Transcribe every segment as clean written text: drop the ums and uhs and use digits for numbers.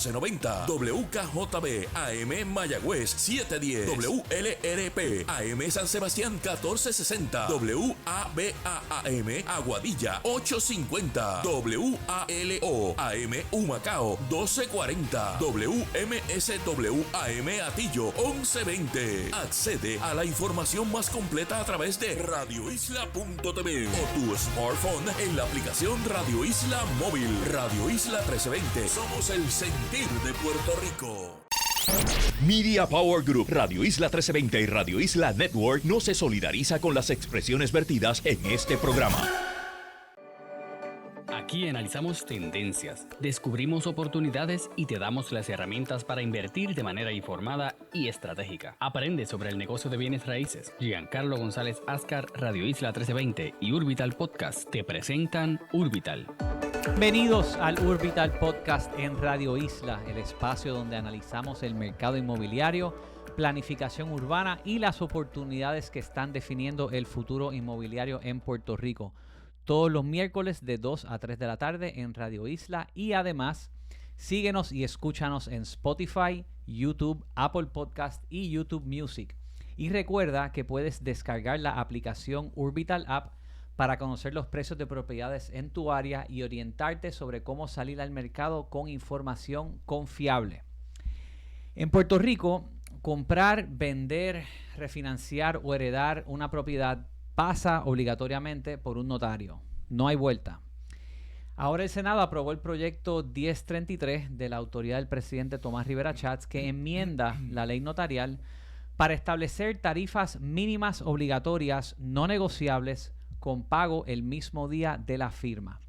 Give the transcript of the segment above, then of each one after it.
90 WKJB AM Mayagüez 710 WLRP AM San Sebastián 1460 WABA-AM Aguadilla 850 WALO AM Humacao 1240 WMSW AM Atillo 1120. Accede a la información más completa a través de radioisla.tv o tu smartphone en la aplicación Radio Isla Móvil. Radio Isla 1320. Somos el sentir de Puerto Rico. Media Power Group, Radio Isla 1320 y Radio Isla Network no se solidariza con las expresiones vertidas en este programa. Aquí analizamos tendencias, descubrimos oportunidades y te damos las herramientas para invertir de manera informada y estratégica. Aprende sobre el negocio de bienes raíces. Giancarlo González Ascar, Radio Isla 1320 y Urbital Podcast te presentan Urbital. Bienvenidos al Urbital Podcast en Radio Isla, el espacio donde analizamos el mercado inmobiliario, planificación urbana y las oportunidades que están definiendo el futuro inmobiliario en Puerto Rico. Todos los miércoles de 2 a 3 de la tarde en Radio Isla y además síguenos y escúchanos en Spotify, YouTube, Apple Podcast y YouTube Music. Y recuerda que puedes descargar la aplicación Urbital App para conocer los precios de propiedades en tu área y orientarte sobre cómo salir al mercado con información confiable. En Puerto Rico, comprar, vender, refinanciar o heredar una propiedad pasa obligatoriamente por un notario. No hay vuelta. Ahora el Senado aprobó el proyecto 1033 de la autoridad del presidente Tomás Rivera Chats que enmienda la ley notarial para establecer tarifas mínimas obligatorias no negociables con pago el mismo día de la firma.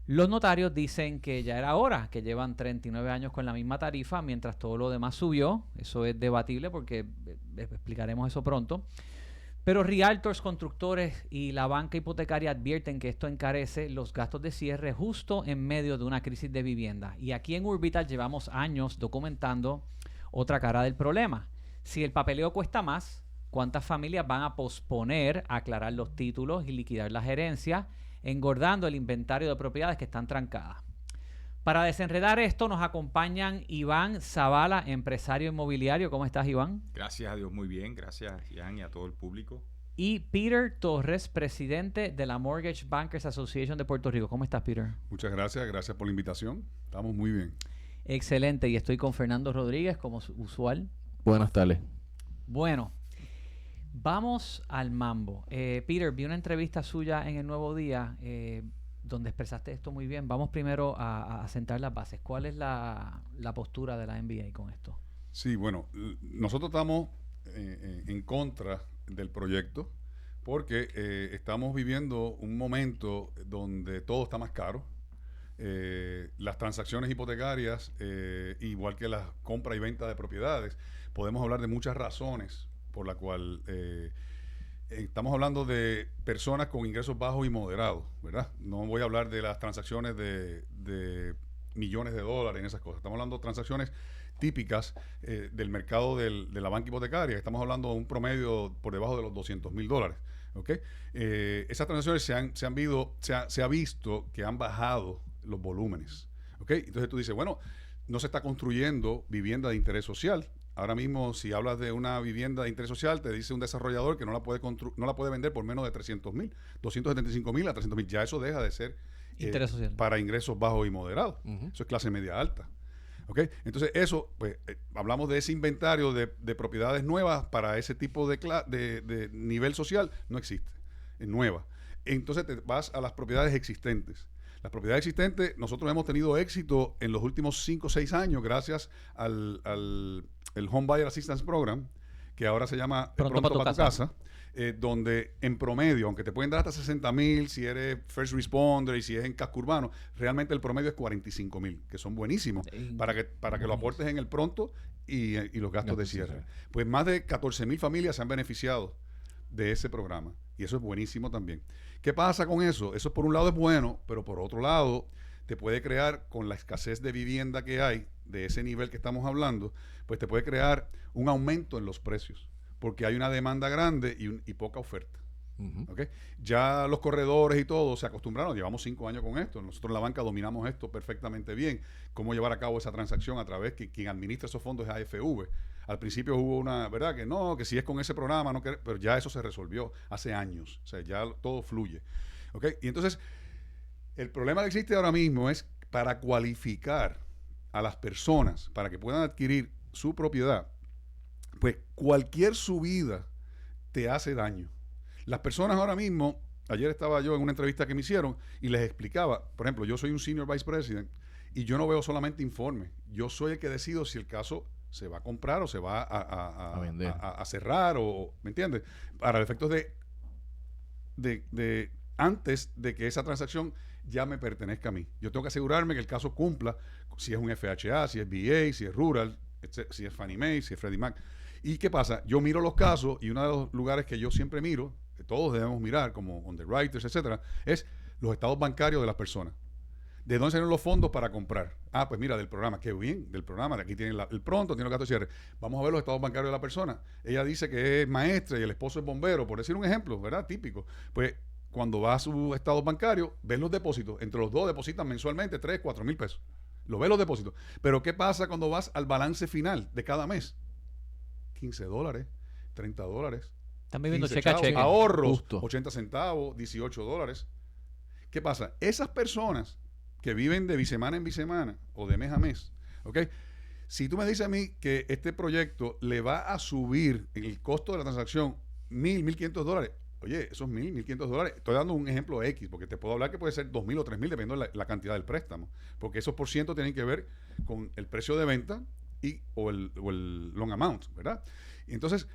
Los notarios dicen que ya era hora, que llevan 39 años con la misma tarifa, mientras todo lo demás subió. Eso es debatible porque explicaremos eso pronto. Pero realtors, constructores y la banca hipotecaria advierten que esto encarece los gastos de cierre justo en medio de una crisis de vivienda. Y aquí en Urbital llevamos años documentando otra cara del problema. Si el papeleo cuesta más, ¿cuántas familias van a posponer aclarar los títulos y liquidar las herencias, engordando el inventario de propiedades que están trancadas? Para desenredar esto nos acompañan Iván Zavala, empresario inmobiliario. ¿Cómo estás, Iván? Gracias a Dios, muy bien. Gracias, Ian, y a todo el público. Y Peter Torres, presidente de la Mortgage Bankers Association de Puerto Rico. ¿Cómo estás, Peter? Muchas gracias por la invitación. Estamos muy bien. Excelente. Y estoy con Fernando Rodríguez, como usual. Buenas tardes. Bueno, vamos al mambo. Peter, vi una entrevista suya en El Nuevo Día donde expresaste esto muy bien. Vamos primero a sentar las bases. ¿Cuál es la postura de la MBA con esto? Sí, bueno, nosotros estamos en contra del proyecto porque estamos viviendo un momento donde todo está más caro. Las transacciones hipotecarias, igual que la compra y venta de propiedades, podemos hablar de muchas razones por la cual estamos hablando de personas con ingresos bajos y moderados, ¿verdad? No voy a hablar de las transacciones de millones de dólares en esas cosas. Estamos hablando de transacciones típicas del mercado de la banca hipotecaria. Estamos hablando de un promedio por debajo de los $200,000, ¿ok? Esas transacciones se ha visto que han bajado los volúmenes, ¿ok? Entonces tú dices, bueno, no se está construyendo vivienda de interés social. Ahora mismo, si hablas de una vivienda de interés social, te dice un desarrollador que no la puede vender por menos de 300,000, 275,000 a 300,000. Ya eso deja de ser interés social para ingresos bajos y moderados. Eso es clase media alta. ¿Ok? Entonces, eso, pues, hablamos de ese inventario de propiedades nuevas para ese tipo de nivel social, no existe. Es nueva. Entonces, te vas a las propiedades existentes. Las propiedades existentes, nosotros hemos tenido éxito en los últimos 5 o 6 años gracias al Home Buyer Assistance Program, que ahora se llama Pronto para tu casa, donde en promedio, aunque te pueden dar hasta 60,000 si eres first responder y si es en casco urbano, realmente el promedio es 45,000, que son buenísimos para que lo aportes en el pronto y los gastos de cierre. Pues más de 14,000 familias se han beneficiado de ese programa y eso es buenísimo también. ¿Qué pasa con eso? Eso por un lado es bueno, pero por otro lado te puede crear, con la escasez de vivienda que hay, de ese nivel que estamos hablando, pues te puede crear un aumento en los precios, porque hay una demanda grande y poca oferta. ¿Ok? Ya los corredores y todo se acostumbraron, llevamos 5 años con esto, nosotros en la banca dominamos esto perfectamente bien, cómo llevar a cabo esa transacción a través que quien administra esos fondos es AFV. Al principio hubo una, ¿verdad? Que no, que si es con ese programa, no pero ya eso se resolvió hace años, o sea, ya todo fluye. ¿Ok? Y entonces, el problema que existe ahora mismo es para cualificar a las personas para que puedan adquirir su propiedad, pues cualquier subida te hace daño. Las personas ahora mismo, ayer estaba yo en una entrevista que me hicieron y les explicaba, por ejemplo, yo soy un Senior Vice President y yo no veo solamente informes, yo soy el que decido si el caso se va a comprar o se va a vender, a cerrar, o ¿me entiendes? Para efectos de antes de que esa transacción ya me pertenezca a mí. Yo tengo que asegurarme que el caso cumpla, si es un FHA, si es VA, si es Rural, si es Fannie Mae, si es Freddie Mac. ¿Y qué pasa? Yo miro los casos y uno de los lugares que yo siempre miro, que todos debemos mirar, como underwriters, etcétera, es los estados bancarios de las personas. ¿De dónde salen los fondos para comprar? Ah, pues mira, del programa. Qué bien, del programa. Aquí tienen el pronto, tiene los gastos de cierre. Vamos a ver los estados bancarios de la persona. Ella dice que es maestra y el esposo es bombero, por decir un ejemplo, ¿verdad? Típico. Pues cuando va a su estado bancario, ven los depósitos. Entre los dos depositan mensualmente 3, 4 mil pesos. Lo ven los depósitos. Pero ¿qué pasa cuando vas al balance final de cada mes? $15, $30. Están viviendo 15 cheque a chavos, cheque. ahorros, Justo. 80 centavos, $18. ¿Qué pasa? Esas personas que viven de bisemana en bisemana o de mes a mes, ¿ok? Si tú me dices a mí que este proyecto le va a subir el costo de la transacción $1,500, oye, esos $1,500, estoy dando un ejemplo X, porque te puedo hablar que puede ser 2,000 o 3,000 dependiendo de la cantidad del préstamo, porque esos por ciento tienen que ver con el precio de venta o el long amount, ¿verdad? Y entonces,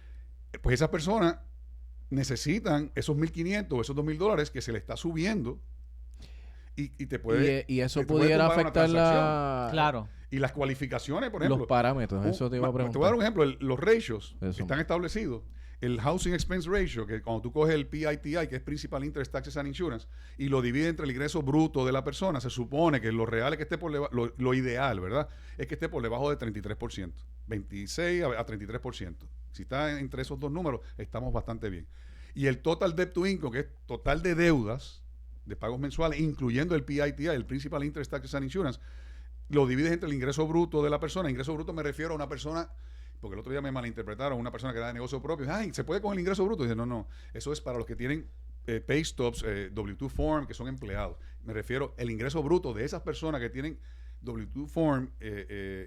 pues esas personas necesitan esos $1,500 o esos $2,000 que se le está subiendo y te puede... Y eso te puede pudiera tumbar una afectar transacción. Claro. Y las cualificaciones, por ejemplo. los parámetros, eso te iba a Te voy a dar preguntar. un ejemplo. Los ratios Eso. están establecidos. El Housing Expense Ratio, que cuando tú coges el PITI, que es Principal Interest Taxes and Insurance, y lo divide entre el ingreso bruto de la persona, se supone que lo real es que esté por lo ideal, ¿verdad? Es que esté por debajo de 33%. 26 a 33%. Si está entre esos dos números, estamos bastante bien. Y el Total Debt to Income, que es total de deudas, de pagos mensuales, incluyendo el PITI, el Principal Interest Taxes and Insurance, lo divides entre el ingreso bruto de la persona. Ingreso bruto me refiero a una persona, porque el otro día me malinterpretaron, una persona que da de negocio propio. Ay, ¿se puede con el ingreso bruto? Y dice, no, eso es para los que tienen pay stubs, W2 form, que son empleados. Me refiero al ingreso bruto de esas personas que tienen W2 form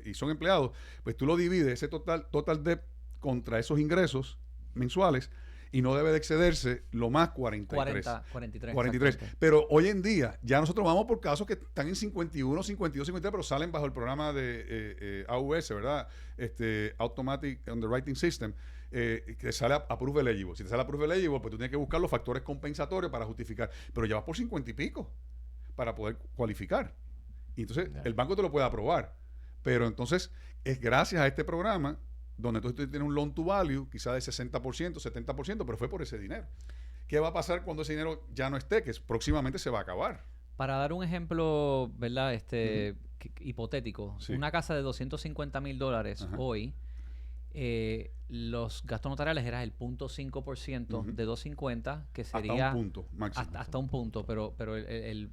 y son empleados, pues tú lo divides, ese total debt contra esos ingresos mensuales, y no debe de excederse lo más 43. 43. 43. exactamente. Pero hoy en día ya nosotros vamos por casos que están en 51, 52, 53, pero salen bajo el programa de AUS, ¿verdad? Automatic Underwriting System, que sale Approve Eligible. Si te sale Approve Eligible, pues tú tienes que buscar los factores compensatorios para justificar. Pero ya vas por 50 y pico para poder cualificar. Y entonces el banco te lo puede aprobar. Pero entonces es gracias a este programa donde tú tienes un loan to value, quizá de 60%, 70%, pero fue por ese dinero. ¿Qué va a pasar cuando ese dinero ya no esté? Que próximamente se va a acabar. Para dar un ejemplo, ¿verdad? Hipotético, Sí. una casa de $250,000 Ajá. hoy, los gastos notariales eran el 0.5% Ujú. de 250, que Hasta sería un punto máximo. hasta un punto, pero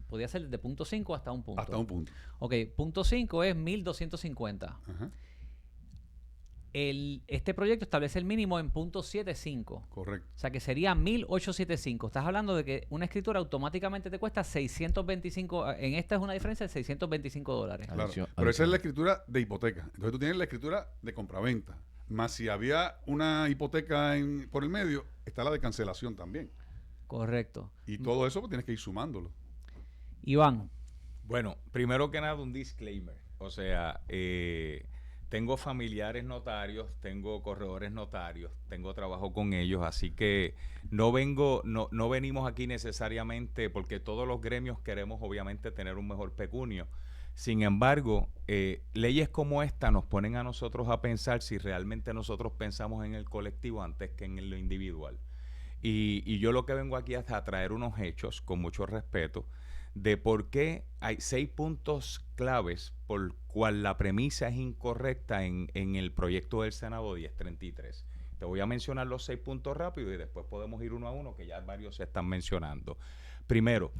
podía ser de 0.5 hasta un punto. Hasta un punto. Ok, 0.5 es 1,250. Ajá. Este proyecto establece el mínimo en 0.75. Correcto. O sea que sería 1,875. Estás hablando de que una escritura automáticamente te cuesta 625. En esta es una diferencia de $625. Claro. Adición- Pero esa es la adicional. escritura de hipoteca. Entonces tú tienes la escritura de compraventa. Más si había una hipoteca por el medio, está la de cancelación también. Correcto. Y todo eso pues, tienes que ir sumándolo. Iván, Bueno, primero que nada un disclaimer. O sea, tengo familiares notarios, tengo corredores notarios, tengo trabajo con ellos, así que no venimos aquí necesariamente porque todos los gremios queremos obviamente tener un mejor pecunio. Sin embargo, leyes como esta nos ponen a nosotros a pensar si realmente nosotros pensamos en el colectivo antes que en lo individual. Y yo lo que vengo aquí es a traer unos hechos, con mucho respeto, de por qué hay 6 puntos claves por cual la premisa es incorrecta en el proyecto del Senado 1033. Te voy a mencionar los 6 puntos rápidos y después podemos ir uno a uno, que ya varios se están mencionando. Primero,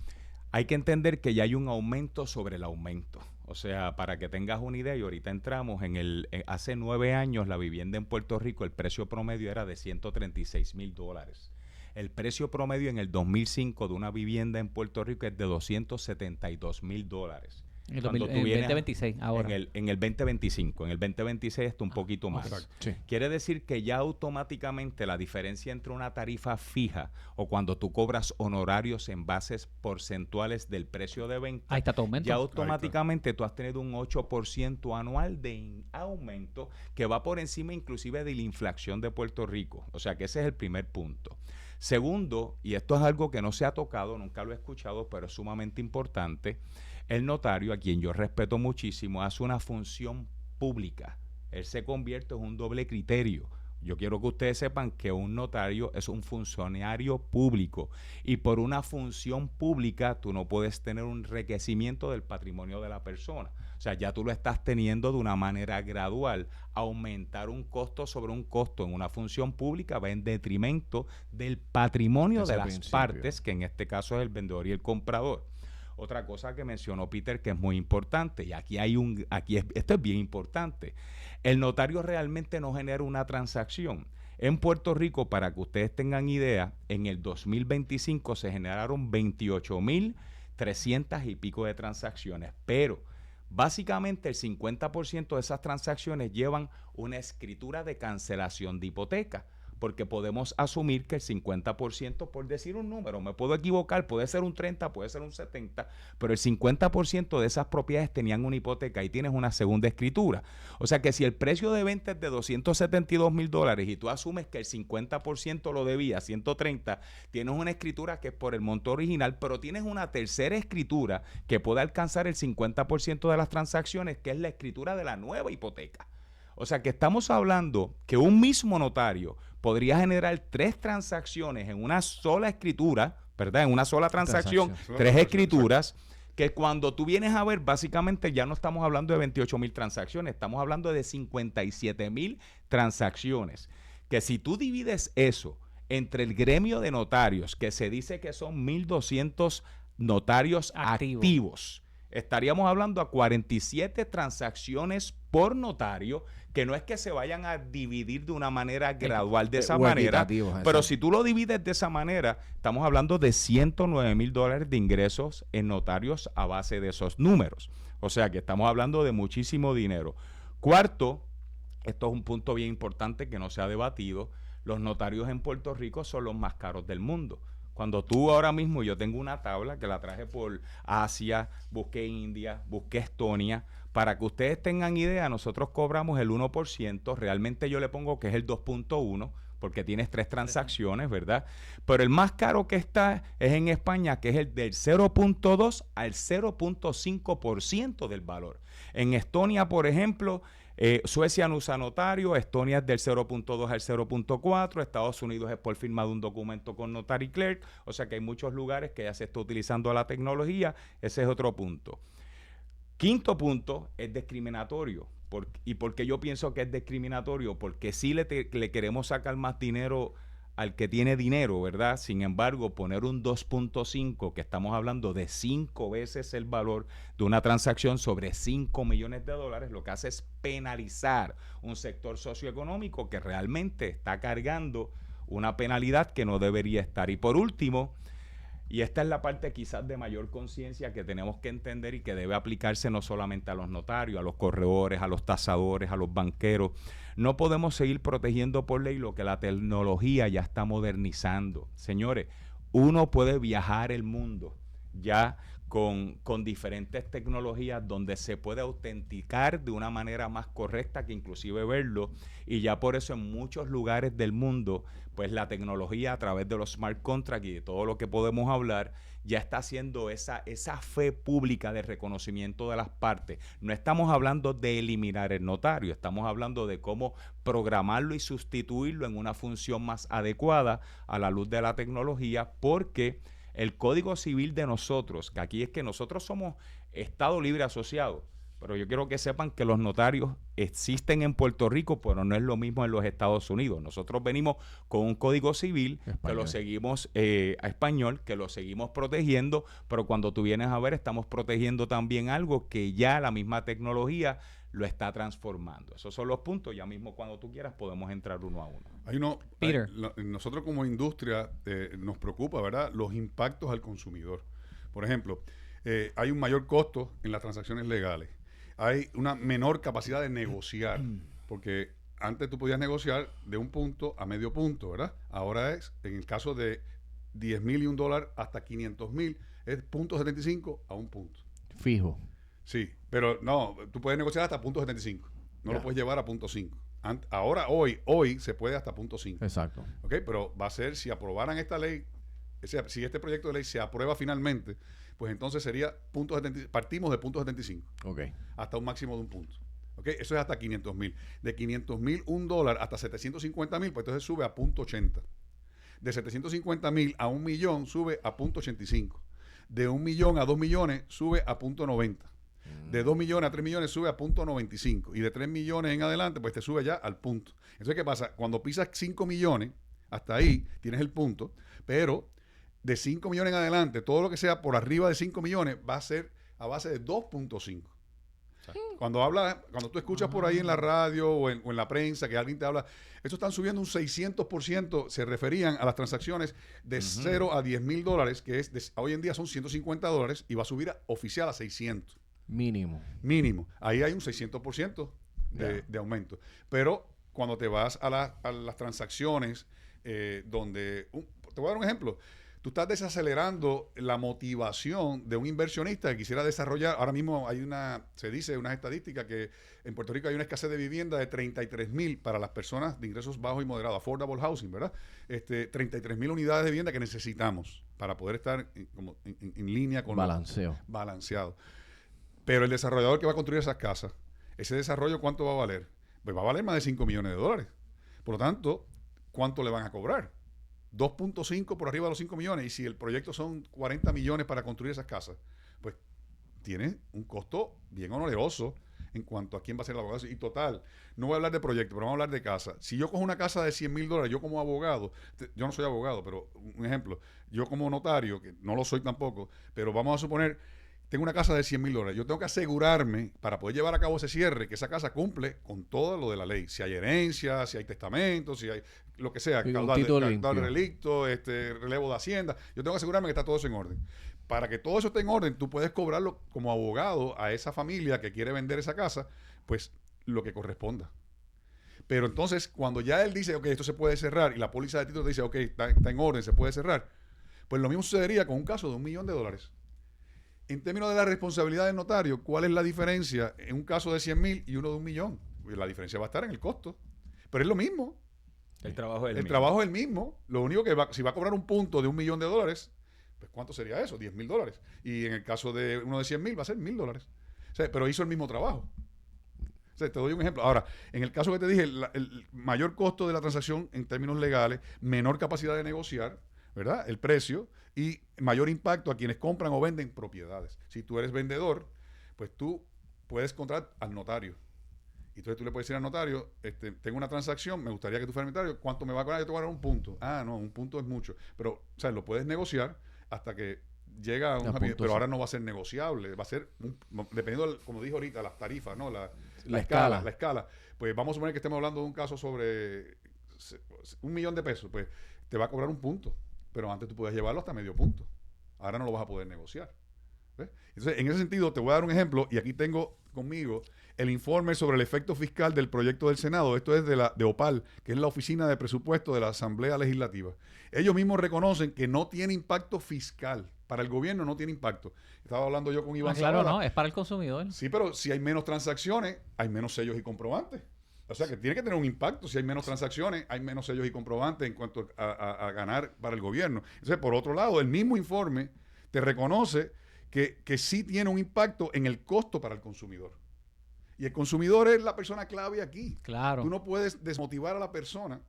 hay que entender que ya hay un aumento sobre el aumento. O sea, para que tengas una idea, y ahorita entramos hace 9 años la vivienda en Puerto Rico, el precio promedio era de $136,000. El precio promedio en el 2005 de una vivienda en Puerto Rico es de $272,000. En el 2026, ahora. En el 2025. En el 2026 está un poquito más. Sí. Quiere decir que ya automáticamente la diferencia entre una tarifa fija o cuando tú cobras honorarios en bases porcentuales del precio de venta, Ahí está tu aumento. ya automáticamente tú has tenido un 8% anual de aumento que va por encima inclusive de la inflación de Puerto Rico. O sea que ese es el primer punto. Segundo, y esto es algo que no se ha tocado, nunca lo he escuchado, pero es sumamente importante, el notario, a quien yo respeto muchísimo, hace una función pública. Él se convierte en un doble criterio. Yo quiero que ustedes sepan que un notario es un funcionario público y por una función pública tú no puedes tener un enriquecimiento del patrimonio de la persona. O sea, ya tú lo estás teniendo de una manera gradual. Aumentar un costo sobre un costo en una función pública va en detrimento del patrimonio de las partes, que en este caso es el vendedor y el comprador. Otra cosa que mencionó Peter que es muy importante, y esto es bien importante, el notario realmente no genera una transacción. En Puerto Rico, para que ustedes tengan idea, en el 2025 se generaron 28,300 y pico de transacciones, pero básicamente el 50% de esas transacciones llevan una escritura de cancelación de hipoteca, porque podemos asumir que el 50%, por decir un número, me puedo equivocar, puede ser un 30, puede ser un 70, pero el 50% de esas propiedades tenían una hipoteca y tienes una segunda escritura. O sea que si el precio de venta es de $272,000 y tú asumes que el 50% lo debía, 130, tienes una escritura que es por el monto original, pero tienes una tercera escritura que puede alcanzar el 50% de las transacciones, que es la escritura de la nueva hipoteca. O sea que estamos hablando que un mismo notario podría generar 3 transacciones en una sola escritura, ¿verdad? En una sola transacción, 3 escrituras, que cuando tú vienes a ver, básicamente ya no estamos hablando de 28,000 transacciones, estamos hablando de 57,000 transacciones. Que si tú divides eso entre el gremio de notarios, que se dice que son 1,200 notarios activos, estaríamos hablando a 47 transacciones por notario, que no es que se vayan a dividir de una manera gradual de esa manera, pero si tú lo divides de esa manera, estamos hablando de $109,000 de ingresos en notarios a base de esos números. O sea que estamos hablando de muchísimo dinero. Cuarto, esto es un punto bien importante que no se ha debatido, los notarios en Puerto Rico son los más caros del mundo. Cuando tú ahora mismo, yo tengo una tabla que la traje por Asia, busqué India, busqué Estonia, para que ustedes tengan idea, nosotros cobramos el 1%, realmente yo le pongo que es el 2.1%, porque tienes 3 transacciones, ¿verdad? Pero el más caro que está es en España, que es el del 0.2 al 0.5% del valor. En Estonia, por ejemplo, Suecia no usa notario, Estonia es del 0.2 al 0.4, Estados Unidos es por firma de un documento con notary clerk, o sea que hay muchos lugares que ya se está utilizando la tecnología, ese es otro punto. Quinto punto es discriminatorio. ¿Y por qué yo pienso que es discriminatorio? Porque sí le queremos sacar más dinero al que tiene dinero, ¿verdad? Sin embargo, poner un 2.5, que estamos hablando de 5 veces el valor de una transacción sobre $5 millones, lo que hace es penalizar un sector socioeconómico que realmente está cargando una penalidad que no debería estar. Y por último, y esta es la parte quizás de mayor conciencia que tenemos que entender y que debe aplicarse no solamente a los notarios, a los corredores, a los tasadores, a los banqueros. No podemos seguir protegiendo por ley lo que la tecnología ya está modernizando. Señores, uno puede viajar el mundo ya con diferentes tecnologías donde se puede autenticar de una manera más correcta que inclusive verlo, y ya por eso en muchos lugares del mundo pues la tecnología a través de los smart contracts y de todo lo que podemos hablar ya está haciendo esa fe pública de reconocimiento de las partes. No estamos hablando de eliminar el notario, estamos hablando de cómo programarlo y sustituirlo en una función más adecuada a la luz de la tecnología, porque el Código Civil de nosotros, que aquí es que nosotros somos Estado Libre Asociado, Pero yo quiero que sepan que los notarios existen en Puerto Rico, pero no es lo mismo en los Estados Unidos. Nosotros venimos con un código civil que lo seguimos a español, que lo seguimos protegiendo, pero cuando tú vienes a ver, estamos protegiendo también algo que ya la misma tecnología lo está transformando. Esos son los puntos. Ya mismo cuando tú quieras podemos entrar uno a uno. Peter. Nosotros como industria nos preocupa, ¿verdad?, los impactos al consumidor. Por ejemplo, hay un mayor costo en las transacciones legales. Hay una menor capacidad de negociar, porque antes tú podías negociar de un punto a medio punto, ¿verdad? Ahora es, en el caso de $10,000 y $1 hasta $500,000, es 0.75 a un punto. Fijo. Sí, pero no, tú puedes negociar hasta 0.75. No lo puedes llevar a 0.5. Ahora, hoy se puede hasta 0.5. Exacto. ¿Ok? Pero va a ser, si aprobaran esta ley, si este proyecto de ley se aprueba finalmente, pues entonces sería partimos de 0.75. Ok. Hasta un máximo de un punto. ¿Ok? Eso es hasta 500,000. De 500,000, $1 hasta 750,000, pues entonces sube a 0.80. De 750,000 a 1,000,000 sube a 0.85. De 1,000,000 a 2 millones sube a 0.90. De 2 millones a 3 millones sube a 0.95. Y de 3 millones en adelante, pues te sube ya al punto. Entonces, ¿qué pasa? Cuando pisas 5 millones, hasta ahí tienes el punto, pero de 5 millones en adelante, todo lo que sea por arriba de 5 millones va a ser a base de 2.5. Cuando tú escuchas por ahí en la radio o en la prensa que alguien te habla, estos están subiendo un 600%, se referían a las transacciones de 0 a $10,000, que hoy en día son $150 y va a subir oficial a 600. Mínimo. Ahí hay un 600% de aumento. Pero cuando te vas a las transacciones donde... te voy a dar un ejemplo. Tú estás desacelerando la motivación de un inversionista que quisiera desarrollar. Ahora mismo se dice unas estadísticas que en Puerto Rico hay una escasez de vivienda de 33,000 para las personas de ingresos bajos y moderados, affordable housing, ¿verdad? 33,000 unidades de vivienda que necesitamos para poder estar en línea con balanceado. Pero el desarrollador que va a construir esas casas, ese desarrollo, ¿cuánto va a valer? Pues va a valer más de $5 millones. Por lo tanto, ¿cuánto le van a cobrar? 2.5 por arriba de los 5 millones. Y si el proyecto son 40 millones para construir esas casas, pues tiene un costo bien oneroso en cuanto a quién va a ser el abogado. Y total, no voy a hablar de proyecto, pero vamos a hablar de casa. Si yo cojo una casa de $100,000, yo como abogado, yo no soy abogado, pero un ejemplo, yo como notario, que no lo soy tampoco, pero vamos a suponer, tengo una casa de $100,000. Yo tengo que asegurarme, para poder llevar a cabo ese cierre, que esa casa cumple con todo lo de la ley. Si hay herencia, si hay testamento, si hay lo que sea, caudal de relicto, relevo de hacienda. Yo tengo que asegurarme que está todo eso en orden. Para que todo eso esté en orden, tú puedes cobrarlo como abogado a esa familia que quiere vender esa casa, pues lo que corresponda. Pero entonces, cuando ya él dice, ok, esto se puede cerrar, y la póliza de títulos dice, ok, está en orden, se puede cerrar, pues lo mismo sucedería con un caso de $1 millón. En términos de la responsabilidad del notario, ¿cuál es la diferencia en un caso de 100,000 y uno de $1 millón? Pues la diferencia va a estar en el costo. Pero es lo mismo. El trabajo es trabajo es el mismo. Lo único que si va a cobrar un punto de $1 millón, pues ¿cuánto sería eso? $10,000. Y en el caso de uno de 100,000 va a ser $1,000. O sea, pero hizo el mismo trabajo. O sea, te doy un ejemplo. Ahora, en el caso que te dije, el mayor costo de la transacción en términos legales, menor capacidad de negociar, ¿verdad? El precio y mayor impacto a quienes compran o venden propiedades. Si tú eres vendedor, pues tú puedes contratar al notario. Y entonces tú le puedes decir al notario, tengo una transacción, me gustaría que tú fueras notario, ¿cuánto me va a cobrar? Yo te voy a dar un punto. Ah, no, un punto es mucho. Pero, o sea, lo puedes negociar hasta que llega a un happy, pero ahora no va a ser negociable, va a ser, dependiendo, como dije ahorita, las tarifas, ¿no? La escala. Pues vamos a suponer que estemos hablando de un caso sobre $1 millón, pues te va a cobrar un punto. Pero antes tú podías llevarlo hasta medio punto. Ahora no lo vas a poder negociar. ¿Ves? Entonces, en ese sentido, te voy a dar un ejemplo, y aquí tengo conmigo el informe sobre el efecto fiscal del proyecto del Senado. Esto es de OPAL, que es la Oficina de Presupuesto de la Asamblea Legislativa. Ellos mismos reconocen que no tiene impacto fiscal. Para el gobierno no tiene impacto. Estaba hablando yo con Iván Claro, Zavala. no, es para el consumidor. Sí, pero si hay menos transacciones, hay menos sellos y comprobantes. O sea, que tiene que tener un impacto. Si hay menos transacciones, hay menos sellos y comprobantes en cuanto a ganar para el gobierno. Entonces, por otro lado, el mismo informe te reconoce que sí tiene un impacto en el costo para el consumidor. Y el consumidor es la persona clave aquí. Claro. Tú no puedes desmotivar a la persona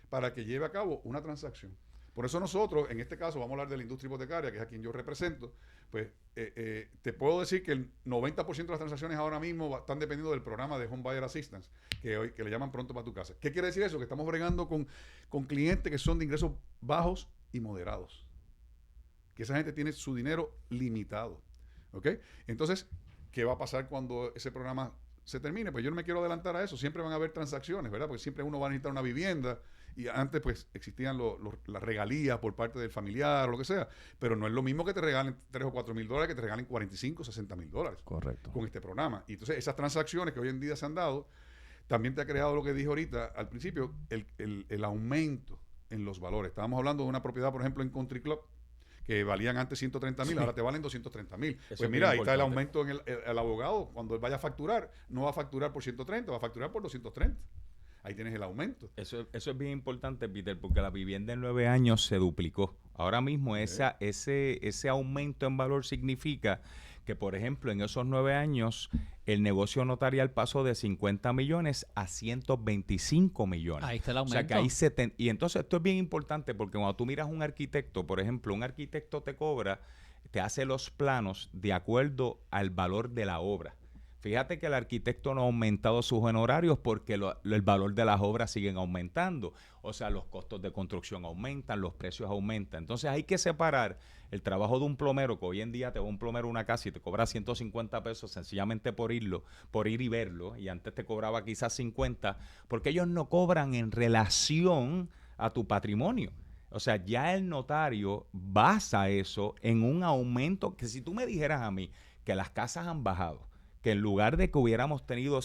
para que lleve a cabo una transacción. Por eso nosotros, en este caso, vamos a hablar de la industria hipotecaria, que es a quien yo represento, pues te puedo decir que el 90% de las transacciones ahora mismo están dependiendo del programa de Home Buyer Assistance, que le llaman Pronto para tu casa. ¿Qué quiere decir eso? Que estamos bregando con clientes que son de ingresos bajos y moderados. Que esa gente tiene su dinero limitado. ¿Ok? Entonces, ¿qué va a pasar cuando ese programa se termine? Pues yo no me quiero adelantar a eso. Siempre van a haber transacciones, ¿verdad? Porque siempre uno va a necesitar una vivienda. Y antes, pues, existían las regalías por parte del familiar o lo que sea. Pero no es lo mismo que te regalen 3 o 4 mil dólares que te regalen 45 o 60 mil dólares. Correcto. Con este programa. Y entonces, esas transacciones que hoy en día se han dado, también te ha creado lo que dije ahorita al principio, el aumento en los valores. Estábamos hablando de una propiedad, por ejemplo, en Country Club, que valían antes 130 mil, ahora te valen 230 mil. Pues mira, ahí está el aumento en el abogado. Cuando él vaya a facturar, no va a facturar por 130, va a facturar por 230. Ahí tienes el aumento. Eso es bien importante, Peter, porque la vivienda en 9 años se duplicó. Ahora mismo ese aumento en valor significa que, por ejemplo, en esos 9 años, el negocio notarial pasó de 50 millones a 125 millones. Ahí está el aumento. O sea que hay y entonces esto es bien importante porque cuando tú miras un arquitecto, por ejemplo, un arquitecto te hace los planos de acuerdo al valor de la obra. Fíjate que el arquitecto no ha aumentado sus honorarios porque el valor de las obras siguen aumentando. O sea, los costos de construcción aumentan, los precios aumentan. Entonces hay que separar el trabajo de un plomero, que hoy en día te va un plomero a una casa y te cobra 150 pesos sencillamente por ir y verlo, y antes te cobraba quizás 50, porque ellos no cobran en relación a tu patrimonio. O sea, ya el notario basa eso en un aumento que si tú me dijeras a mí que las casas han bajado, que en lugar de que hubiéramos tenido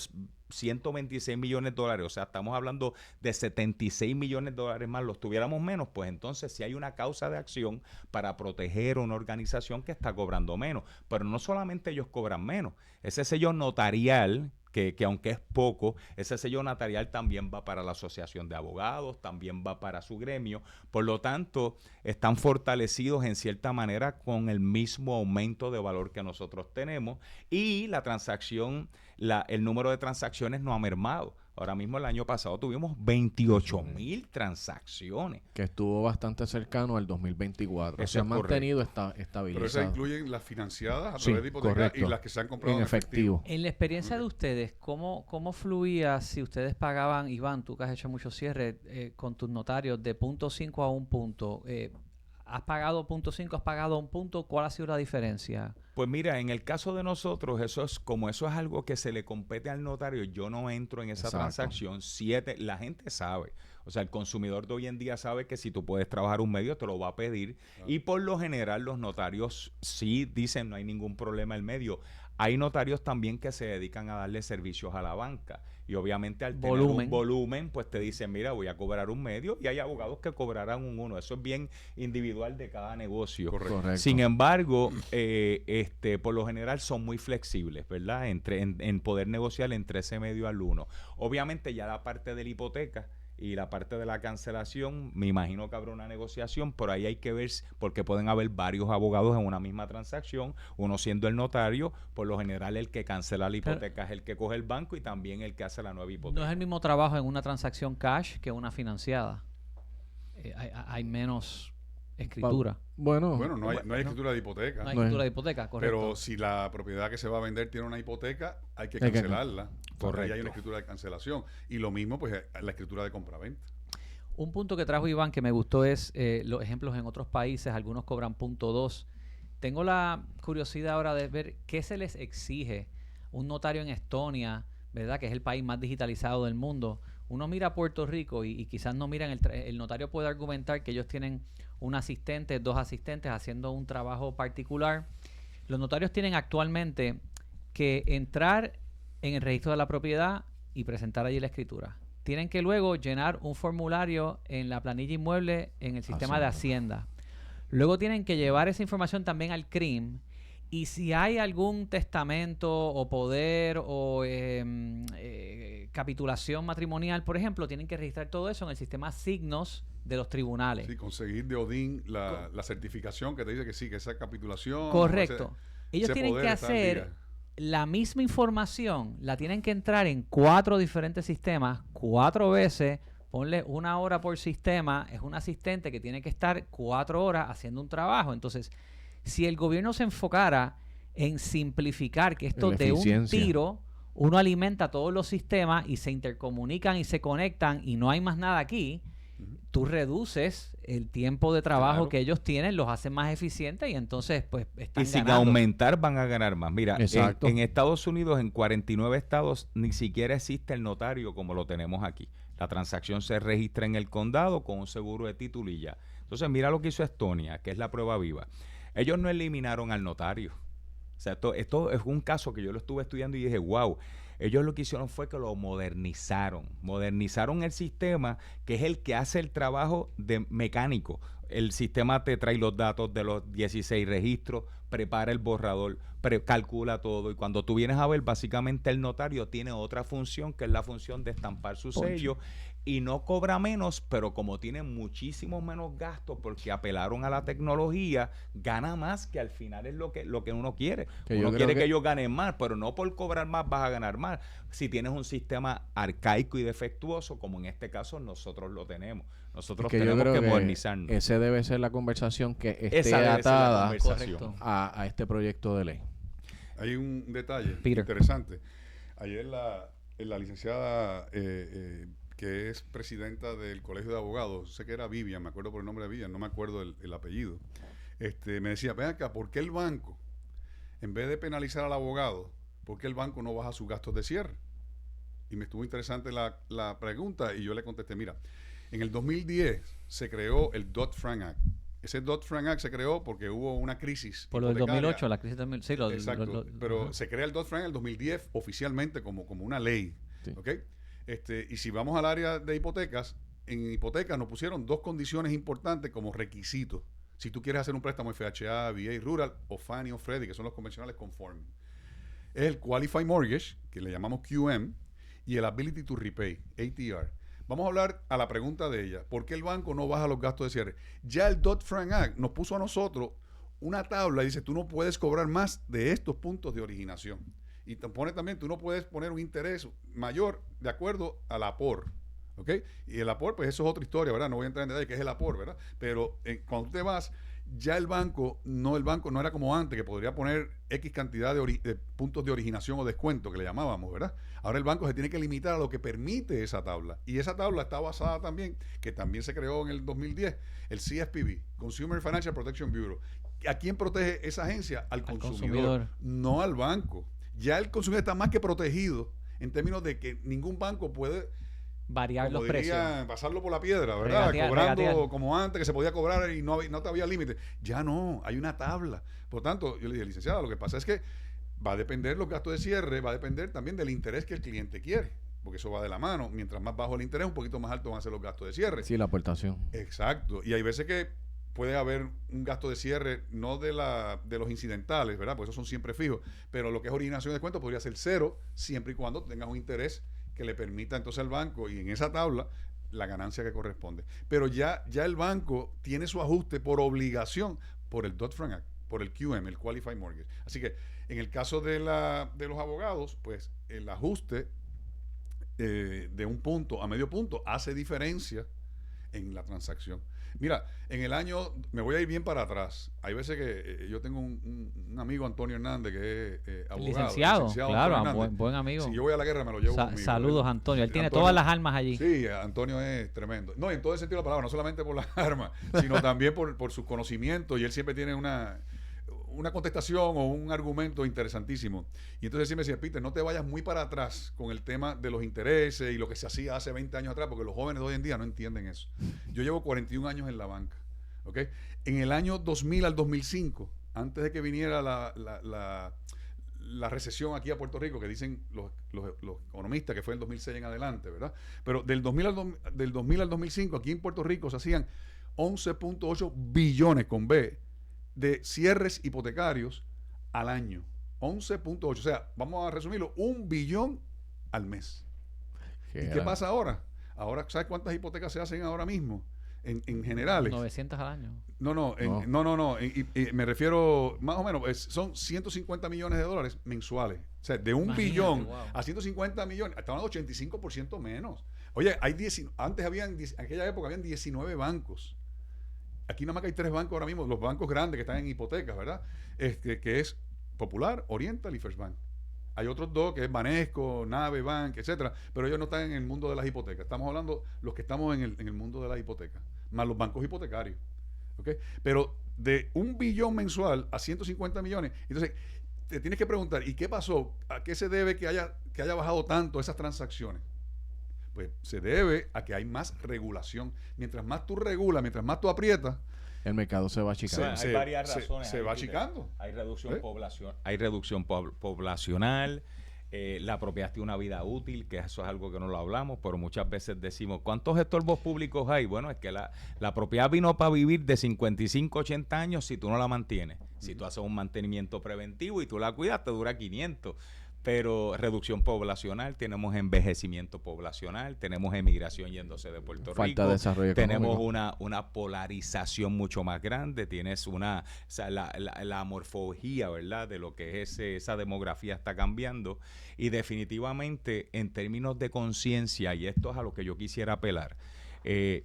126 millones de dólares, o sea, estamos hablando de 76 millones de dólares más, los tuviéramos menos, pues entonces sí hay una causa de acción para proteger a una organización que está cobrando menos. Pero no solamente ellos cobran menos, ese sello notarial, que aunque es poco, ese sello notarial también va para la asociación de abogados, también va para su gremio. Por lo tanto, están fortalecidos en cierta manera con el mismo aumento de valor que nosotros tenemos, y la transacción, el número de transacciones no ha mermado. Ahora mismo el año pasado tuvimos 28,000 transacciones. Que estuvo bastante cercano al 2024. Eso se ha es mantenido estabilizado. Pero esas incluyen las financiadas a Sí, través de hipoteca correcto. y las que se han comprado En efectivo. En la experiencia de ustedes, ¿cómo fluía si ustedes pagaban, Iván, tú que has hecho muchos cierres con tus notarios, de 0.5 a 1 punto? ¿Has pagado 0.5, has pagado 1 punto? ¿Cuál ha sido la diferencia? Pues mira, en el caso de nosotros, eso es algo que se le compete al notario, yo no entro en esa Exacto. transacción. La gente sabe. O sea, el consumidor de hoy en día sabe que si tú puedes trabajar un medio, te lo va a pedir. Claro. Y por lo general, los notarios sí dicen no hay ningún problema el medio. Hay notarios también que se dedican a darle servicios a la banca. Y obviamente al tener un volumen, pues te dicen, mira, voy a cobrar un medio, y hay abogados que cobrarán un 1. Eso es bien individual de cada negocio. Correcto. Sin embargo, por lo general son muy flexibles, ¿verdad? En poder negociar entre ese medio al 1. Obviamente ya la parte de la hipoteca y la parte de la cancelación, me imagino que habrá una negociación, pero ahí hay que ver, porque pueden haber varios abogados en una misma transacción, uno siendo el notario, por lo general el que cancela la hipoteca es el que coge el banco y también el que hace la nueva hipoteca. No es el mismo trabajo en una transacción cash que una financiada. Hay menos escritura. Bueno, no hay escritura de hipoteca. No hay escritura de hipoteca, correcto. Pero si la propiedad que se va a vender tiene una hipoteca, hay que cancelarla. Correcto. Ahí hay una escritura de cancelación. Y lo mismo, pues, la escritura de compraventa. Un punto que trajo Iván que me gustó es los ejemplos en otros países. Algunos cobran 0.2. Tengo la curiosidad ahora de ver qué se les exige. Un notario en Estonia, ¿verdad? Que es el país más digitalizado del mundo. Uno mira a Puerto Rico y quizás no miran el notario puede argumentar que ellos tienen un asistente, 2 asistentes haciendo un trabajo particular. Los notarios tienen actualmente que entrar en el registro de la propiedad y presentar allí la escritura. Tienen que luego llenar un formulario en la planilla inmueble en el sistema de Hacienda. Luego tienen que llevar esa información también al CRIM. Y si hay algún testamento o poder o capitulación matrimonial, por ejemplo, tienen que registrar todo eso en el sistema Signos de los tribunales. Sí, conseguir de ODIN la certificación que te dice que sí, que esa capitulación... Correcto. Ellos tienen que hacer la misma información, la tienen que entrar en 4 diferentes sistemas, 4 veces, ponle 1 hora por sistema, es un asistente que tiene que estar 4 horas haciendo un trabajo. Entonces, si el gobierno se enfocara en simplificar que esto de un tiro, uno alimenta todos los sistemas y se intercomunican y se conectan y no hay más nada aquí, tú reduces el tiempo de trabajo que ellos tienen, los haces más eficientes y entonces pues están ganando. Y sin aumentar van a ganar más. Mira, en Estados Unidos, en 49 estados, ni siquiera existe el notario como lo tenemos aquí. La transacción se registra en el condado con un seguro de título y ya. Entonces, mira lo que hizo Estonia, que es la prueba viva. Ellos no eliminaron al notario. O sea, esto es un caso que yo lo estuve estudiando y dije, wow. Ellos lo que hicieron fue que lo modernizaron. Modernizaron el sistema, que es el que hace el trabajo de mecánico. El sistema te trae los datos de los 16 registros, prepara el borrador, calcula todo. Y cuando tú vienes a ver, básicamente el notario tiene otra función, que es la función de estampar su sello. Y no cobra menos, pero como tiene muchísimos menos gastos porque apelaron a la tecnología, gana más, que al final es lo que uno quiere. Uno quiere que ellos ganen más, pero no por cobrar más vas a ganar más. Si tienes un sistema arcaico y defectuoso, como en este caso nosotros lo tenemos. Nosotros tenemos que modernizarnos. Ese debe ser la conversación que esté atada a este proyecto de ley. Hay un detalle interesante. Ayer la licenciada... que es presidenta del Colegio de Abogados, sé que era Vivian, me acuerdo por el nombre de Vivian, no me acuerdo el apellido, me decía, ven acá, ¿por qué el banco, en vez de penalizar al abogado, por qué el banco no baja sus gastos de cierre? Y me estuvo interesante la pregunta y yo le contesté, mira, en el 2010 se creó el Dodd-Frank Act. Ese Dodd-Frank Act se creó porque hubo una crisis por lo del 2008, la crisis del 2008. Sí, exacto, pero se crea el Dodd-Frank en el 2010 oficialmente como una ley, sí. ¿Ok? Y si vamos al área de hipotecas, en hipotecas nos pusieron 2 condiciones importantes como requisitos. Si tú quieres hacer un préstamo FHA, VA Rural o Fannie o Freddie, que son los convencionales conforme. Es el Qualified Mortgage, que le llamamos QM, y el Ability to Repay, ATR. Vamos a hablar a la pregunta de ella. ¿Por qué el banco no baja los gastos de cierre? Ya el Dodd-Frank Act nos puso a nosotros una tabla y dice, tú no puedes cobrar más de estos puntos de originación. Y te pone también, tú no puedes poner un interés mayor de acuerdo al APOR, ¿ok? Y el APOR, pues eso es otra historia, ¿verdad? No voy a entrar en detalle qué es el APOR, ¿verdad? Pero cuando tú te vas, ya el banco no era como antes, que podría poner X cantidad de puntos de originación o descuento, que le llamábamos, ¿verdad? Ahora el banco se tiene que limitar a lo que permite esa tabla. Y esa tabla está basada también, que también se creó en el 2010, el CFPB, Consumer Financial Protection Bureau. ¿A quién protege esa agencia? Al consumidor, no al banco. Ya el consumidor está más que protegido en términos de que ningún banco puede variar los precios, pasarlo por la piedra, ¿verdad? Cobrando como antes, que se podía cobrar y no te había límite. Ya no, hay una tabla. Por tanto, yo le dije, licenciada, lo que pasa es que va a depender los gastos de cierre, va a depender también del interés que el cliente quiere, porque eso va de la mano. Mientras más bajo el interés, un poquito más alto van a ser los gastos de cierre. Sí, la aportación. Exacto. Y hay veces que puede haber un gasto de cierre, no de los incidentales, ¿verdad? Porque esos son siempre fijos, pero lo que es originación de descuento podría ser 0, siempre y cuando tengas un interés que le permita entonces al banco, y en esa tabla, la ganancia que corresponde. Pero ya el banco tiene su ajuste por obligación por el Dodd-Frank Act, por el QM, el Qualified Mortgage. Así que en el caso de los abogados, pues el ajuste de un punto a medio punto hace diferencia en la transacción. Mira, en el año, me voy a ir bien para atrás. Hay veces que yo tengo un amigo, Antonio Hernández, que es abogado. Licenciado claro, buen amigo. Si yo voy a la guerra, me lo llevo conmigo. Saludos, Antonio. Él tiene todas las armas allí. Sí, Antonio es tremendo. No, en todo el sentido de la palabra, no solamente por las armas, sino también por sus conocimientos. Y él siempre tiene una contestación o un argumento interesantísimo. Y entonces siempre decía, Peter, no te vayas muy para atrás con el tema de los intereses y lo que se hacía hace 20 años atrás, porque los jóvenes de hoy en día no entienden eso. Yo llevo 41 años en la banca, ¿ok? En el año 2000 al 2005, antes de que viniera la recesión aquí a Puerto Rico, que dicen los economistas que fue el 2006 en adelante, ¿verdad? Pero del 2000 al 2005, aquí en Puerto Rico se hacían 11.8 billones con B de cierres hipotecarios al año. 11.8. O sea, vamos a resumirlo, 1 billón al mes. ¿Y qué pasa ahora? Ahora, ¿sabes cuántas hipotecas se hacen ahora mismo? en generales. 900 al año. No. Me refiero, más o menos, son 150 millones de dólares mensuales. O sea, de un billón a 150 millones, estamos hablando de 85% menos. Oye, en aquella época habían 19 bancos. Aquí nada más que hay 3 bancos ahora mismo, los bancos grandes que están en hipotecas, ¿verdad? Que es Popular, Oriental y First Bank. Hay otros 2 que es Banesco, Nave Bank, etcétera, pero ellos no están en el mundo de las hipotecas. Estamos hablando los que estamos en el mundo de las hipotecas, más los bancos hipotecarios. ¿Okay? Pero de un billón mensual a 150 millones, entonces te tienes que preguntar, ¿y qué pasó? ¿A qué se debe que haya bajado tanto esas transacciones? Pues se debe a que hay más regulación. Mientras más tú regulas, mientras más tú aprietas, el mercado se va achicando. Hay varias razones. Se va achicando. Hay reducción poblacional. La propiedad tiene una vida útil, que eso es algo que no lo hablamos, pero muchas veces decimos, ¿cuántos estorbos públicos hay? Bueno, es que la propiedad vino para vivir de 55 a 80 años si tú no la mantienes. Si tú haces un mantenimiento preventivo y tú la cuidas, te dura 500. Pero reducción poblacional, tenemos envejecimiento poblacional, tenemos emigración yéndose de Puerto Rico. Falta de desarrollo económico. Tenemos una polarización mucho más grande, tienes la morfología, ¿verdad? De lo que es esa demografía está cambiando. Y definitivamente, en términos de conciencia, y esto es a lo que yo quisiera apelar,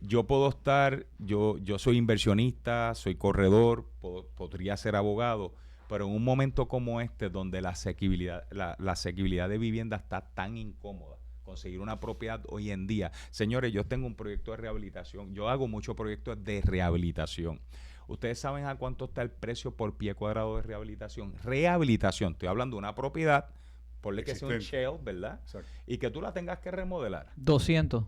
yo puedo estar, yo soy inversionista, soy corredor, podría ser abogado, pero en un momento como este, donde la asequibilidad de vivienda está tan incómoda, conseguir una propiedad hoy en día. Señores, yo tengo un proyecto de rehabilitación. Yo hago muchos proyectos de rehabilitación. ¿Ustedes saben a cuánto está el precio por pie cuadrado de rehabilitación? Rehabilitación. Estoy hablando de una propiedad, ponle que sea un shell, ¿verdad? Exacto. Y que tú la tengas que remodelar. 200.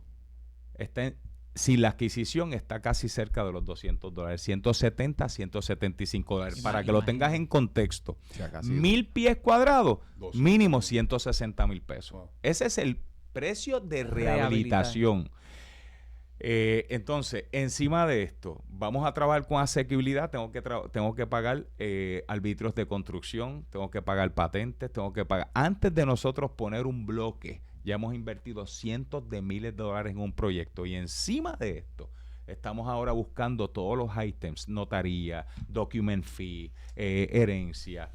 Si la adquisición está casi cerca de los $200, 170, 175 dólares. Para que lo tengas en contexto, 1,000 pies cuadrados, mínimo 160 mil pesos. Wow. Ese es el precio de rehabilitación. Entonces, encima de esto, vamos a trabajar con asequibilidad. Tengo que pagar arbitrios de construcción, tengo que pagar patentes, tengo que pagar. Antes de nosotros poner un bloque, ya hemos invertido cientos de miles de dólares en un proyecto y encima de esto estamos ahora buscando todos los ítems, notaría, document fee, herencia,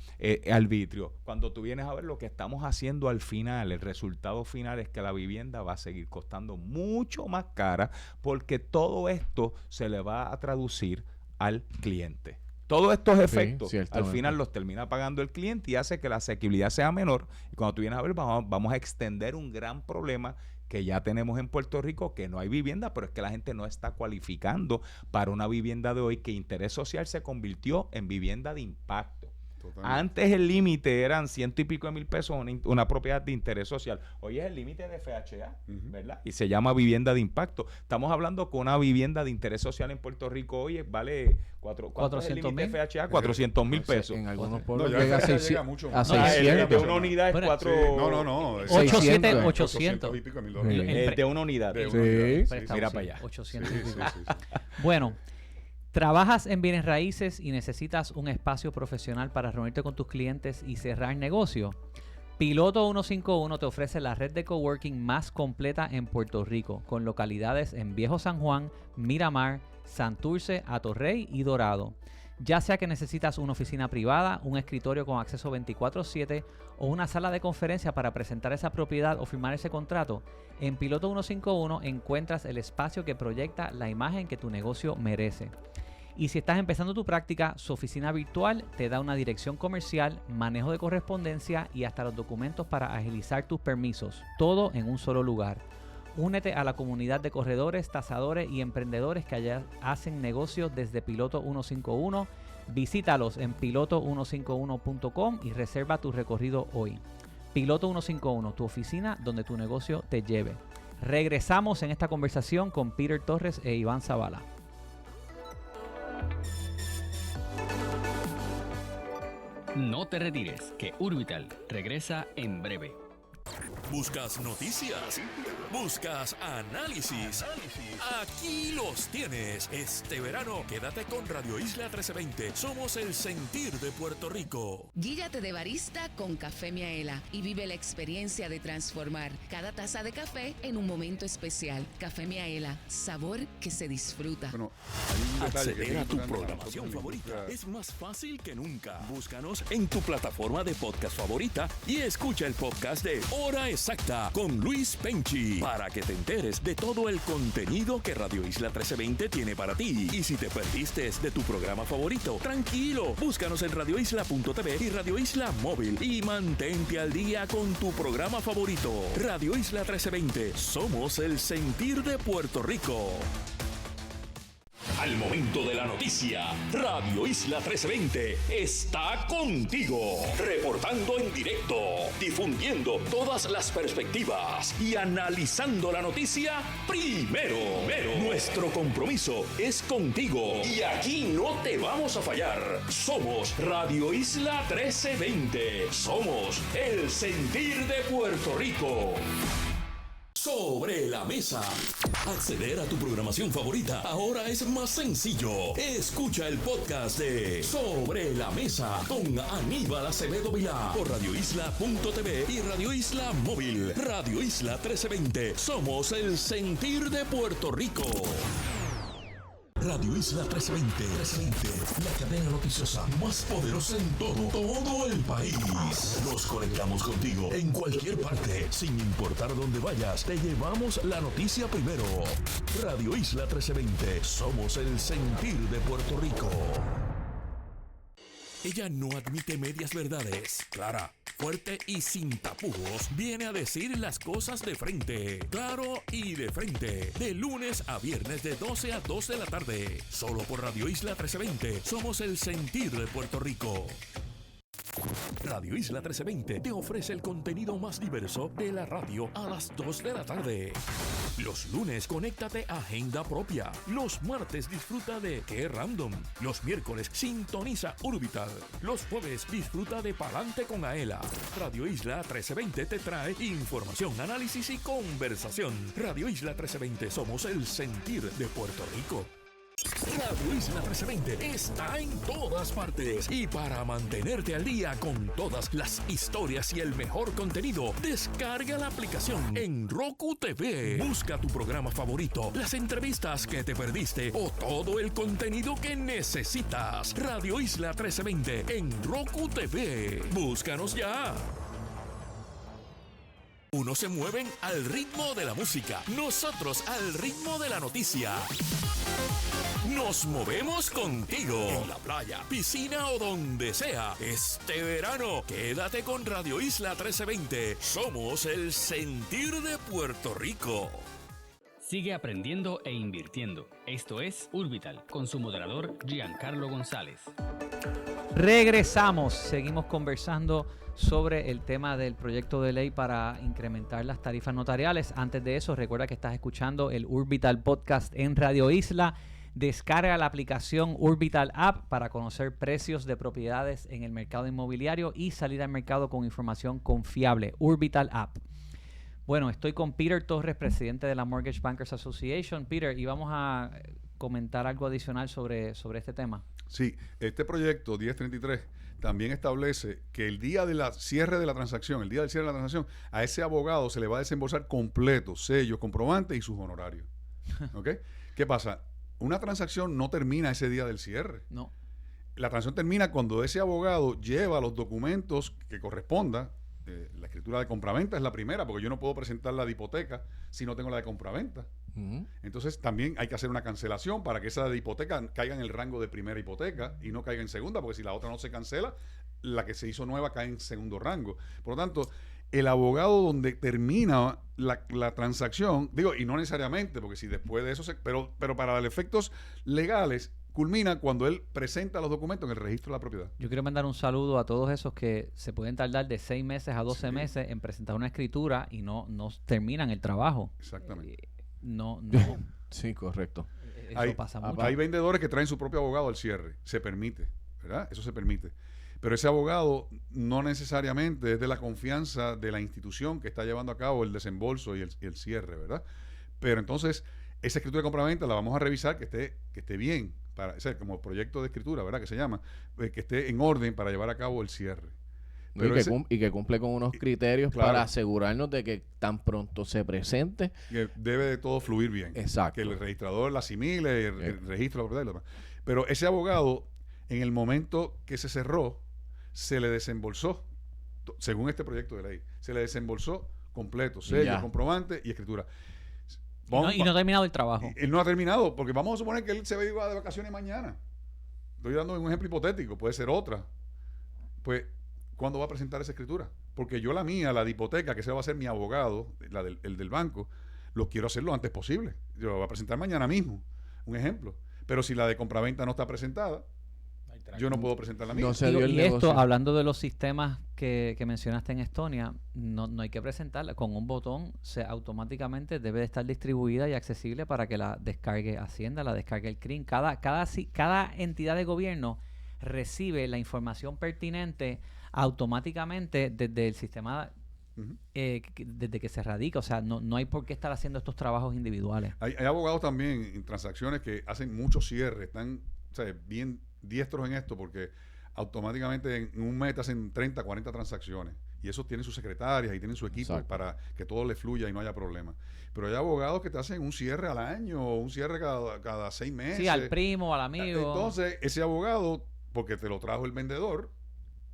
arbitrio. Cuando tú vienes a ver lo que estamos haciendo al final, el resultado final es que la vivienda va a seguir costando mucho más cara porque todo esto se le va a traducir al cliente. Todos estos efectos, al final los termina pagando el cliente y hace que la asequibilidad sea menor. Y cuando tú vienes a ver, vamos a extender un gran problema que ya tenemos en Puerto Rico, que no hay vivienda, pero es que la gente no está cualificando para una vivienda de hoy, que interés social se convirtió en vivienda de impacto. Totalmente. Antes el límite eran 100 y pico de mil pesos una propiedad de interés social. Hoy es el límite de FHA, ¿verdad? Y se llama vivienda de impacto. Estamos hablando con una vivienda de interés social en Puerto Rico hoy vale 400,000 FHA, 400,000 pesos. En algunos pueblos llega a 600. El de una unidad es 4... No. 800 y pico mil dólares. De una unidad. Mira para allá. 800 y pico. Bueno, ¿trabajas en bienes raíces y necesitas un espacio profesional para reunirte con tus clientes y cerrar negocio? Piloto 151 te ofrece la red de coworking más completa en Puerto Rico, con localidades en Viejo San Juan, Miramar, Santurce, Atorrey y Dorado. Ya sea que necesitas una oficina privada, un escritorio con acceso 24/7 o una sala de conferencia para presentar esa propiedad o firmar ese contrato, en Piloto 151 encuentras el espacio que proyecta la imagen que tu negocio merece. Y si estás empezando tu práctica, su oficina virtual te da una dirección comercial, manejo de correspondencia y hasta los documentos para agilizar tus permisos, todo en un solo lugar. Únete a la comunidad de corredores, tasadores y emprendedores que allá hacen negocios desde Piloto 151. Visítalos en piloto151.com y reserva tu recorrido hoy. Piloto 151, tu oficina donde tu negocio te lleve. Regresamos en esta conversación con Peter Torres e Iván Zavala. No te retires, que Urbital regresa en breve. ¿Buscas noticias? ¿Buscas análisis? Aquí los tienes. Este verano, quédate con Radio Isla 1320. Somos el sentir de Puerto Rico. Guíllate de barista con Café Miaela y vive la experiencia de transformar cada taza de café en un momento especial. Café Miaela, sabor que se disfruta. Bueno, hay un detalle que Acceder a tu importante para programación nosotros favorita en es más fácil que nunca. Búscanos en tu plataforma de podcast favorita y escucha el podcast de Hora Exacta con Luis Penchi para que te enteres de todo el contenido que Radio Isla 1320 tiene para ti. Y si te perdiste de tu programa favorito, tranquilo, búscanos en radioisla.tv y Radio Isla Móvil y mantente al día con tu programa favorito. Radio Isla 1320, somos el sentir de Puerto Rico. Al momento de la noticia, Radio Isla 1320 está contigo, reportando en directo, difundiendo todas las perspectivas y analizando la noticia primero. Nuestro compromiso es contigo y aquí no te vamos a fallar. Somos Radio Isla 1320. Somos el sentir de Puerto Rico. Sobre la mesa. Acceder a tu programación favorita ahora es más sencillo. Escucha el podcast de Sobre la Mesa con Aníbal Acevedo Vilá por radioisla.tv y Radio Isla Móvil. Radio Isla 1320. Somos el sentir de Puerto Rico. Radio Isla 1320, la cadena noticiosa más poderosa en todo el país. Nos conectamos contigo en cualquier parte, sin importar dónde vayas. Te llevamos la noticia primero. Radio Isla 1320, somos el sentir de Puerto Rico. Ella no admite medias verdades. Clara, fuerte y sin tapujos, viene a decir las cosas de frente. Claro y de frente. De lunes a viernes de 12 a 2 de la tarde. Solo por Radio Isla 1320. Somos el sentir de Puerto Rico. Radio Isla 1320 te ofrece el contenido más diverso de la radio a las 2 de la tarde. Los lunes, conéctate a Agenda Propia. Los martes, disfruta de Qué Random. Los miércoles, sintoniza Urbital. Los jueves, disfruta de Palante con Aela. Radio Isla 1320 te trae información, análisis y conversación. Radio Isla 1320, somos el sentir de Puerto Rico. Radio Isla 1320 está en todas partes y para mantenerte al día con todas las historias y el mejor contenido, descarga la aplicación en Roku TV. Busca tu programa favorito, las entrevistas que te perdiste o todo el contenido que necesitas. Radio Isla 1320 en Roku TV. Búscanos ya. Unos se mueven al ritmo de la música, nosotros al ritmo de la noticia. Nos movemos contigo en la playa, piscina o donde sea. Este verano, quédate con Radio Isla 1320. Somos el sentir de Puerto Rico. Sigue aprendiendo e invirtiendo. Esto es Urbital, con su moderador Giancarlo González. Regresamos, seguimos conversando sobre el tema del proyecto de ley para incrementar las tarifas notariales. Antes de eso, recuerda que estás escuchando el Urbital Podcast en Radio Isla. Descarga la aplicación Urbital App para conocer precios de propiedades en el mercado inmobiliario y salir al mercado con información confiable. Urbital App. Bueno, estoy con Peter Torres, presidente de la Mortgage Bankers Association. Peter, y vamos a comentar algo adicional sobre este tema. Sí, este proyecto 1033 también establece que el día de la cierre de la transacción, a ese abogado se le va a desembolsar completo, sello, comprobante y sus honorarios. ¿Ok? ¿Qué pasa? Una transacción no termina ese día del cierre. No. La transacción termina cuando ese abogado lleva los documentos que correspondan. La escritura de compraventa es la primera, porque yo no puedo presentar la de hipoteca si no tengo la de compraventa. Uh-huh. Entonces también hay que hacer una cancelación para que esa de hipoteca caiga en el rango de primera hipoteca y no caiga en segunda, porque si la otra no se cancela, la que se hizo nueva cae en segundo rango. Por lo tanto, el abogado donde termina la transacción, digo, y no necesariamente, porque si después de eso pero para los efectos legales, culmina cuando él presenta los documentos en el registro de la propiedad. Yo quiero mandar un saludo a todos esos que se pueden tardar de 6 meses a 12 meses en presentar una escritura y no terminan el trabajo. Exactamente. No. Sí, correcto. Eso pasa mucho. Hay vendedores que traen su propio abogado al cierre. Se permite, ¿verdad? Eso se permite. Pero ese abogado no necesariamente es de la confianza de la institución que está llevando a cabo el desembolso y el cierre, ¿verdad? Pero entonces, esa escritura de compraventa la vamos a revisar que esté bien, como proyecto de escritura, ¿verdad? Que se llama, que esté en orden para llevar a cabo el cierre. Pero y que cumple con unos criterios para asegurarnos de que tan pronto se presente. Que debe de todo fluir bien. Exacto. Que el registrador la asimile, el registro de la propiedad. Pero ese abogado, en el momento que se cerró, se le desembolsó, según este proyecto de ley, se le desembolsó completo, sello, comprobante y escritura. Y no ha terminado el trabajo. Él no ha terminado, porque vamos a suponer que él se va de vacaciones mañana. Estoy dando un ejemplo hipotético, puede ser otra. Pues, ¿cuándo va a presentar esa escritura? Porque yo la mía, la de hipoteca, que ese va a ser mi abogado, el del banco, lo quiero hacer lo antes posible. Yo la voy a presentar mañana mismo, un ejemplo. Pero si la de compraventa no está presentada, yo no puedo presentar la mía. No se dio el negocio. Esto, hablando de los sistemas que mencionaste en Estonia, no hay que presentarla. Con un botón automáticamente debe de estar distribuida y accesible para que la descargue Hacienda, la descargue el CRIM. Cada entidad de gobierno recibe la información pertinente automáticamente desde el sistema, desde que se radica. O sea, no hay por qué estar haciendo estos trabajos individuales. Hay abogados también en transacciones que hacen muchos cierres, están bien diestros en esto, porque automáticamente en un mes hacen 30, 40 transacciones. Y esos tienen sus secretarias y tienen su equipo. Exacto. Para que todo les fluya y no haya problema. Pero hay abogados que te hacen un cierre al año o un cierre cada 6 meses. Sí, al primo, al amigo. Entonces, ese abogado, porque te lo trajo el vendedor,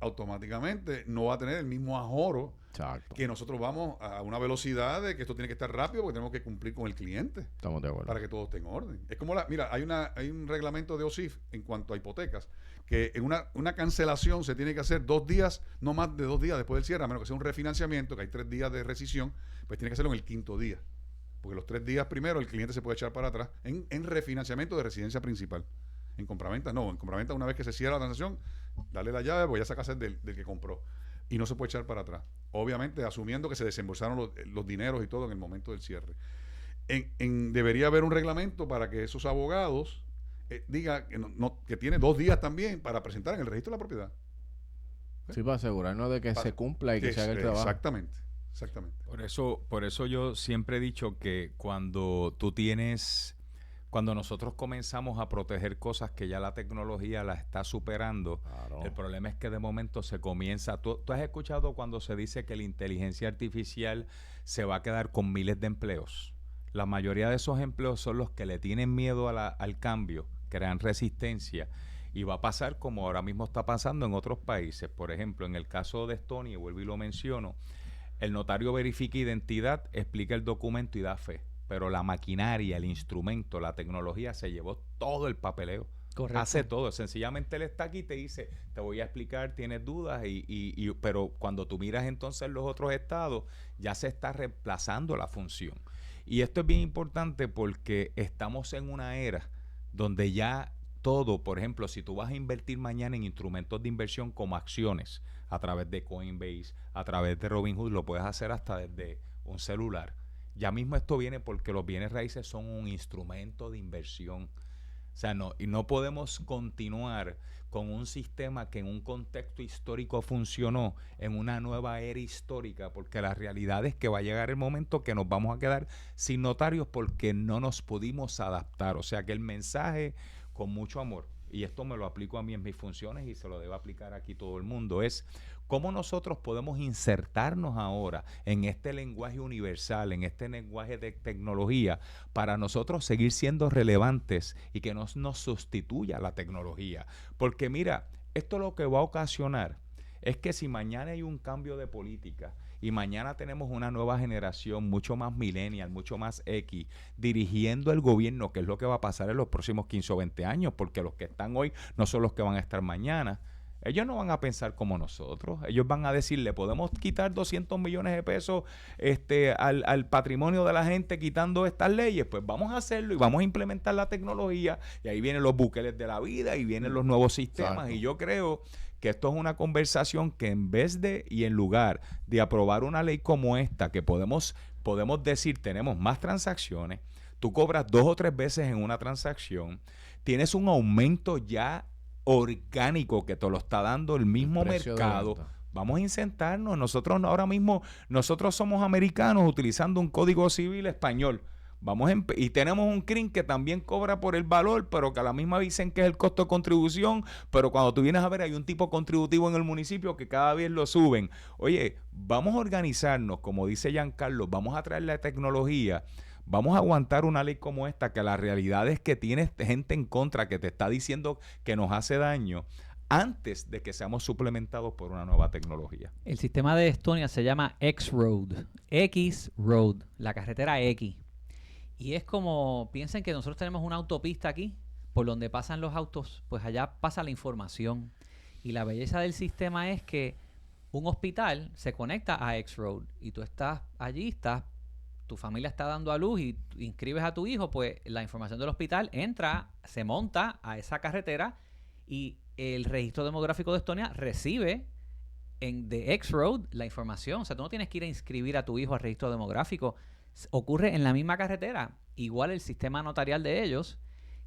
automáticamente no va a tener el mismo ahorro. Exacto. Que nosotros vamos a una velocidad de que esto tiene que estar rápido porque tenemos que cumplir con el cliente. Estamos de acuerdo. Para que todo esté en orden. Es como mira, hay un reglamento de OSIF en cuanto a hipotecas, que en una cancelación se tiene que hacer 2 días, no más de 2 días después del cierre, a menos que sea un refinanciamiento, que hay 3 días de rescisión, pues tiene que hacerlo en el 5º día. Porque los 3 días primero el cliente se puede echar para atrás en refinanciamiento de residencia principal. En compraventa no, en compraventa una vez que se cierra la transacción, dale la llave, pues ya saca del que compró. Y no se puede echar para atrás. Obviamente asumiendo que se desembolsaron los dineros y todo en el momento del cierre. Debería haber un reglamento para que esos abogados diga que tiene 2 días también para presentar en el registro de la propiedad. Sí, para asegurarnos de que se cumpla y que se haga el trabajo. Exactamente. Por eso yo siempre he dicho que cuando nosotros comenzamos a proteger cosas que ya la tecnología las está superando, claro. El problema es que de momento se comienza... ¿Tú has escuchado cuando se dice que la inteligencia artificial se va a quedar con miles de empleos? La mayoría de esos empleos son los que le tienen miedo al cambio, crean resistencia, y va a pasar como ahora mismo está pasando en otros países. Por ejemplo, en el caso de Estonia, vuelvo y lo menciono, el notario verifica identidad, explica el documento y da fe. Pero la maquinaria, el instrumento, la tecnología se llevó todo el papeleo. Correcto. Hace todo. Sencillamente él está aquí y te dice, te voy a explicar, tienes dudas, pero cuando tú miras entonces los otros estados, ya se está reemplazando la función. Y esto es bien importante porque estamos en una era donde ya todo, por ejemplo, si tú vas a invertir mañana en instrumentos de inversión como acciones, a través de Coinbase, a través de Robinhood, lo puedes hacer hasta desde un celular. Ya mismo esto viene porque los bienes raíces son un instrumento de inversión. O sea, no podemos continuar con un sistema que en un contexto histórico funcionó en una nueva era histórica, porque la realidad es que va a llegar el momento que nos vamos a quedar sin notarios porque no nos pudimos adaptar. O sea, que el mensaje, con mucho amor, y esto me lo aplico a mí en mis funciones y se lo debe aplicar aquí todo el mundo, es cómo nosotros podemos insertarnos ahora en este lenguaje universal, en este lenguaje de tecnología, para nosotros seguir siendo relevantes y que no nos sustituya la tecnología. Porque mira, esto lo que va a ocasionar es que si mañana hay un cambio de política y mañana tenemos una nueva generación mucho más millennial, mucho más X, dirigiendo el gobierno, que es lo que va a pasar en los próximos 15 o 20 años, porque los que están hoy no son los que van a estar mañana. Ellos no van a pensar como nosotros. Ellos van a decir, le podemos quitar 200 millones de pesos al patrimonio de la gente quitando estas leyes. Pues vamos a hacerlo y vamos a implementar la tecnología. Y ahí vienen los buqueles de la vida y vienen los nuevos sistemas. Exacto. Y yo creo que esto es una conversación que en vez de y en lugar de aprobar una ley como esta, que podemos decir, tenemos más transacciones, tú cobras 2 o 3 veces en una transacción, tienes un aumento ya orgánico que te lo está dando el mismo mercado. Vamos a incentarnos. Nosotros ahora mismo, nosotros somos americanos utilizando un código civil español. Y tenemos un CRIM que también cobra por el valor, pero que a la misma dicen que es el costo de contribución, pero cuando tú vienes a ver hay un tipo contributivo en el municipio que cada vez lo suben. Oye, vamos a organizarnos, como dice Giancarlo, vamos a traer la tecnología, vamos a aguantar una ley como esta, que la realidad es que tienes gente en contra que te está diciendo que nos hace daño, antes de que seamos suplementados por una nueva tecnología. El sistema de Estonia se llama X-Road, X-Road, la carretera X. Y es como, piensen que nosotros tenemos una autopista aquí, por donde pasan los autos, pues allá pasa la información. Y la belleza del sistema es que un hospital se conecta a X-Road y tú estás allí, tu familia está dando a luz y inscribes a tu hijo, pues la información del hospital entra, se monta a esa carretera y el registro demográfico de Estonia recibe de X-Road la información. O sea, tú no tienes que ir a inscribir a tu hijo al registro demográfico. Ocurre en la misma carretera. Igual el sistema notarial de ellos,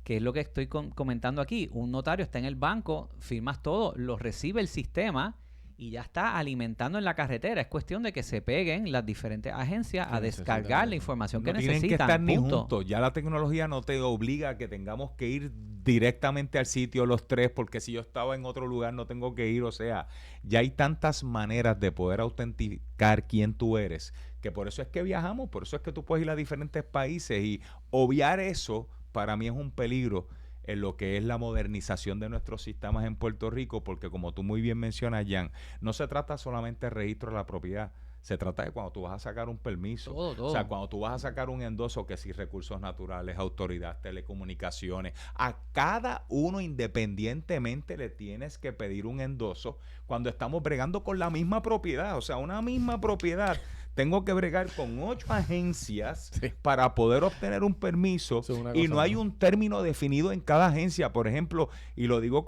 que es lo que estoy comentando aquí. Un notario está en el banco, firmas todo, lo recibe el sistema y ya está alimentando en la carretera. Es cuestión de que se peguen las diferentes agencias a descargar la información que necesitan. Tienen que estar ni juntos. Ya la tecnología no te obliga a que tengamos que ir directamente al sitio los tres, porque si yo estaba en otro lugar no tengo que ir. O sea, ya hay tantas maneras de poder autenticar quién tú eres, que por eso es que viajamos, por eso es que tú puedes ir a diferentes países, y obviar eso para mí es un peligro en lo que es la modernización de nuestros sistemas en Puerto Rico, porque como tú muy bien mencionas, Jan, no se trata solamente de registro de la propiedad, se trata de cuando tú vas a sacar un permiso, todo. O sea, cuando tú vas a sacar un endoso, que si recursos naturales, autoridad, telecomunicaciones, a cada uno independientemente le tienes que pedir un endoso cuando estamos bregando con la misma propiedad. O sea, una misma propiedad, tengo que bregar con 8 agencias para poder obtener un permiso, y no hay un término definido en cada agencia. Por ejemplo, y lo digo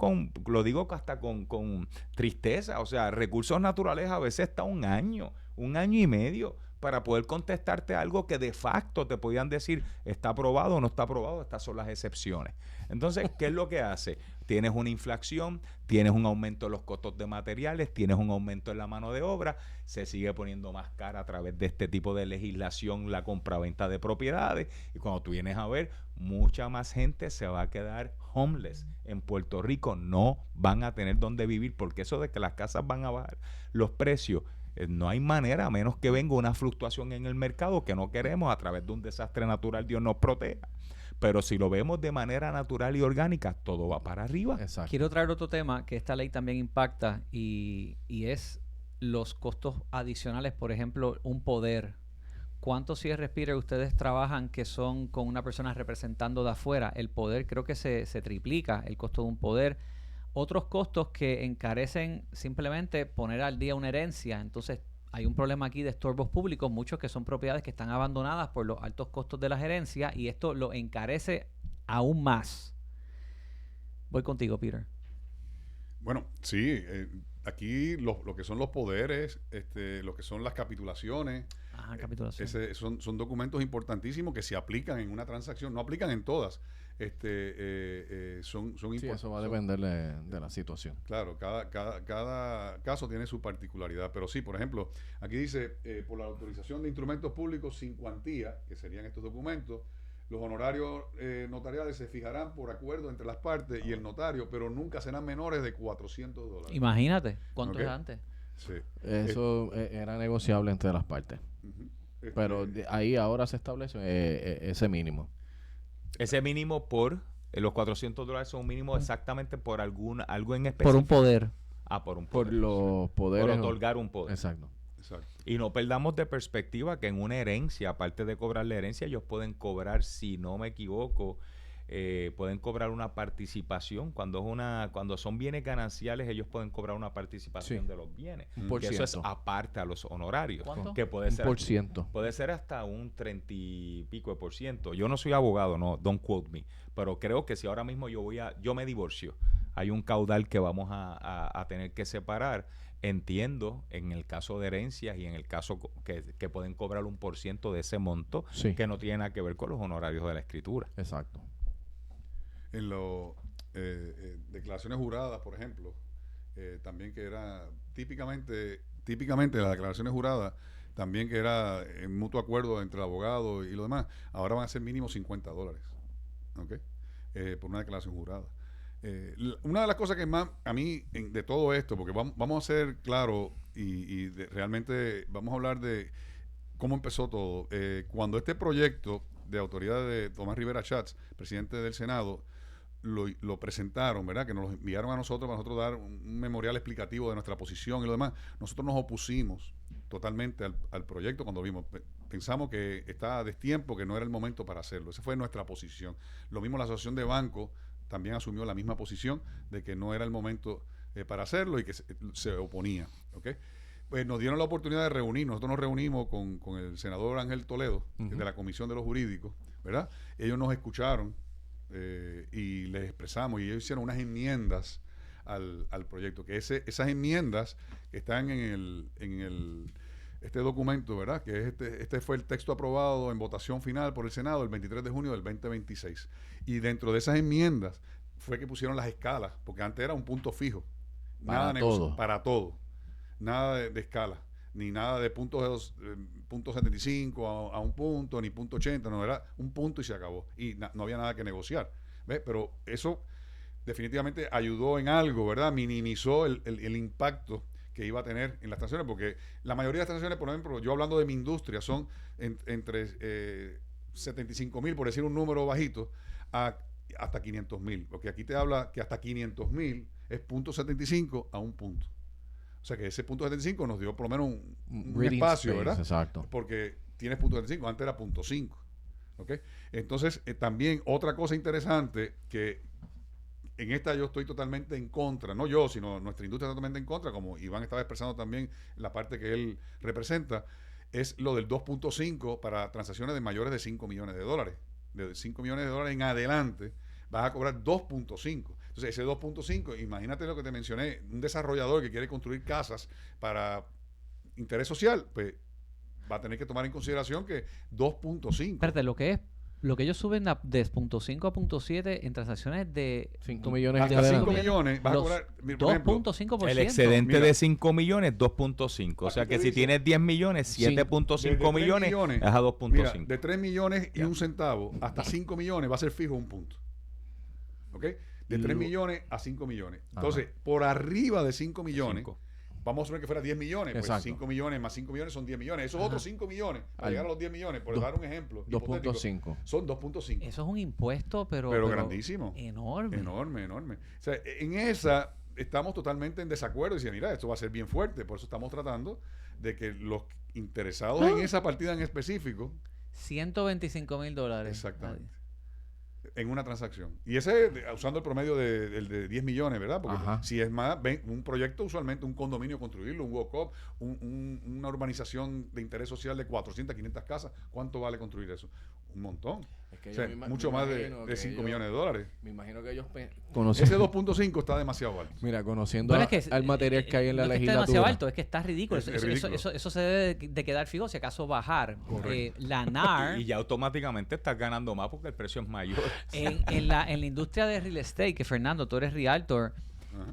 hasta con tristeza, o sea, recursos naturales a veces está un año y medio para poder contestarte algo que de facto te podían decir está aprobado o no está aprobado, estas son las excepciones. Entonces, ¿qué es lo que hace? Tienes una inflación, tienes un aumento en los costos de materiales, tienes un aumento en la mano de obra, se sigue poniendo más cara a través de este tipo de legislación la compraventa de propiedades, y cuando tú vienes a ver, mucha más gente se va a quedar homeless en Puerto Rico, no van a tener dónde vivir, porque eso de que las casas van a bajar los precios, no hay manera, a menos que venga una fluctuación en el mercado que no queremos a través de un desastre natural. Dios nos proteja. Pero si lo vemos de manera natural y orgánica, todo va para arriba. Exacto. Quiero traer otro tema que esta ley también impacta y es los costos adicionales. Por ejemplo, un poder. ¿Cuántos CRS Peter ustedes trabajan que son con una persona representando de afuera? El poder creo que se triplica, el costo de un poder. Otros costos que encarecen simplemente poner al día una herencia. Entonces, hay un problema aquí de estorbos públicos, muchos que son propiedades que están abandonadas por los altos costos de la gerencia, y esto lo encarece aún más. Voy contigo, Peter. Bueno, sí, aquí lo que son los poderes, lo que son las capitulaciones, son documentos importantísimos que se aplican en una transacción, no aplican en todas. Son importantes. Eso va a depender de la situación. Claro, cada caso tiene su particularidad, pero sí, por ejemplo, aquí dice, por la autorización de instrumentos públicos sin cuantía, que serían estos documentos, los honorarios notariales se fijarán por acuerdo entre las partes y el notario, pero nunca serán menores de $400. Imagínate, ¿cuánto es antes? Sí. Eso era negociable entre las partes. Pero ahí ahora se establece ese mínimo. Ese mínimo por los $400 son un mínimo exactamente por algo en específico. Por un poder. Por un poder. Por los poderes. Por otorgar un poder. Exacto. Y no perdamos de perspectiva que en una herencia, aparte de cobrar la herencia, ellos pueden cobrar, si no me equivoco, pueden cobrar una participación. Cuando son bienes gananciales, ellos pueden cobrar una participación de los bienes. Que eso es aparte a los honorarios. ¿Cuánto? Que puede ser, 1%. Puede ser hasta un 30 y pico de %. Yo no soy abogado, no, don't quote me. Pero creo que si ahora mismo yo me divorcio, hay un caudal que vamos a tener que separar. Entiendo, en el caso de herencias y en el caso que pueden cobrar 1% de ese monto, que no tiene nada que ver con los honorarios de la escritura. Exacto. En declaraciones juradas, por ejemplo, también que era típicamente las declaraciones juradas, también que era en mutuo acuerdo entre el abogado y lo demás, ahora van a ser mínimo $50, ¿ok? Por una declaración jurada. Una de las cosas que más a mí de todo esto, porque vamos a ser claros y realmente vamos a hablar de cómo empezó todo. Cuando este proyecto de autoridad de Tomás Rivera Schatz, presidente del Senado, lo presentaron, ¿verdad? Que nos lo enviaron a nosotros para nosotros dar un memorial explicativo de nuestra posición y lo demás. Nosotros nos opusimos totalmente al proyecto cuando vimos. Pensamos que estaba a destiempo, que no era el momento para hacerlo. Esa fue nuestra posición. Lo mismo la Asociación de Bancos también asumió la misma posición de que no era el momento para hacerlo y que se oponía, ¿ok? Pues nos dieron la oportunidad de reunirnos. Nosotros nos reunimos con el senador Ángel Toledo, de la Comisión de los Jurídicos, ¿verdad? Ellos nos escucharon y les expresamos y ellos hicieron unas enmiendas al proyecto, que esas enmiendas que están en este documento, ¿verdad? Que este fue el texto aprobado en votación final por el Senado el 23 de junio del 2026. Y dentro de esas enmiendas fue que pusieron las escalas, porque antes era un punto fijo. Para todo. Para todo. Nada de escala, ni nada de punto 75 a un punto, ni punto 80, no, era un punto y se acabó. Y no había nada que negociar. ¿Ves? Pero eso definitivamente ayudó en algo, ¿verdad? Minimizó el impacto que iba a tener en las transacciones, porque la mayoría de las transacciones, por ejemplo, yo hablando de mi industria, son entre 75,000, por decir un número bajito, hasta 500,000. Porque aquí te habla que hasta 500,000 es punto 75 a un punto. O sea que ese punto 75 nos dio por lo menos un espacio, space, ¿verdad? Exacto. Porque tienes punto 75, antes era punto 5. ¿Ok? Entonces, también otra cosa interesante que en esta yo estoy totalmente en contra, no yo, sino nuestra industria totalmente en contra, como Iván estaba expresando también la parte que él representa, es lo del 2.5 para transacciones de mayores de $5 millones. De $5 millones en adelante vas a cobrar 2.5. Entonces, ese 2.5, imagínate lo que te mencioné, un desarrollador que quiere construir casas para interés social, pues va a tener que tomar en consideración que 2.5. Espérate, lo que ellos suben de .5 a .7 en transacciones de 5 millones hasta 5 millones vas a cobrar 2.5%. El excedente de 5 millones, 2.5. O sea que si tienes 10 millones, 7.5 millones es a 2.5. De 3 millones y un centavo hasta 5 millones va a ser fijo un punto. ¿Ok? De 3 millones a 5 millones. Entonces, por arriba de 5 millones, vamos a suponer que fuera 10 millones. Pues 5 millones más 5 millones son 10 millones. Esos otros 5 millones, para llegar a los 10 millones, por dar un ejemplo, 2.5. Son 2.5. Eso es un impuesto, pero grandísimo. Enorme. Enorme. O sea, en esa estamos totalmente en desacuerdo. Y decía, mira, esto va a ser bien fuerte. Por eso estamos tratando de que los interesados en esa partida en específico... $125,000. Exactamente. En una transacción. Y ese, usando el promedio de 10 millones, ¿verdad? Porque si es más, un proyecto, usualmente un condominio construirlo, un walk-up, una urbanización de interés social de 400, 500 casas, ¿cuánto vale construir eso? Un montón. Es que mucho más de 5 millones de dólares. Me imagino que ellos ese 2.5 está demasiado alto. Mira, conociendo al material que hay en la legislatura. Está demasiado alto, es que está ridículo. ridículo. Eso se debe de quedar fijo, si acaso bajar. La NAR... y ya automáticamente estás ganando más porque el precio es mayor. En la industria de real estate, que Fernando, tú eres realtor,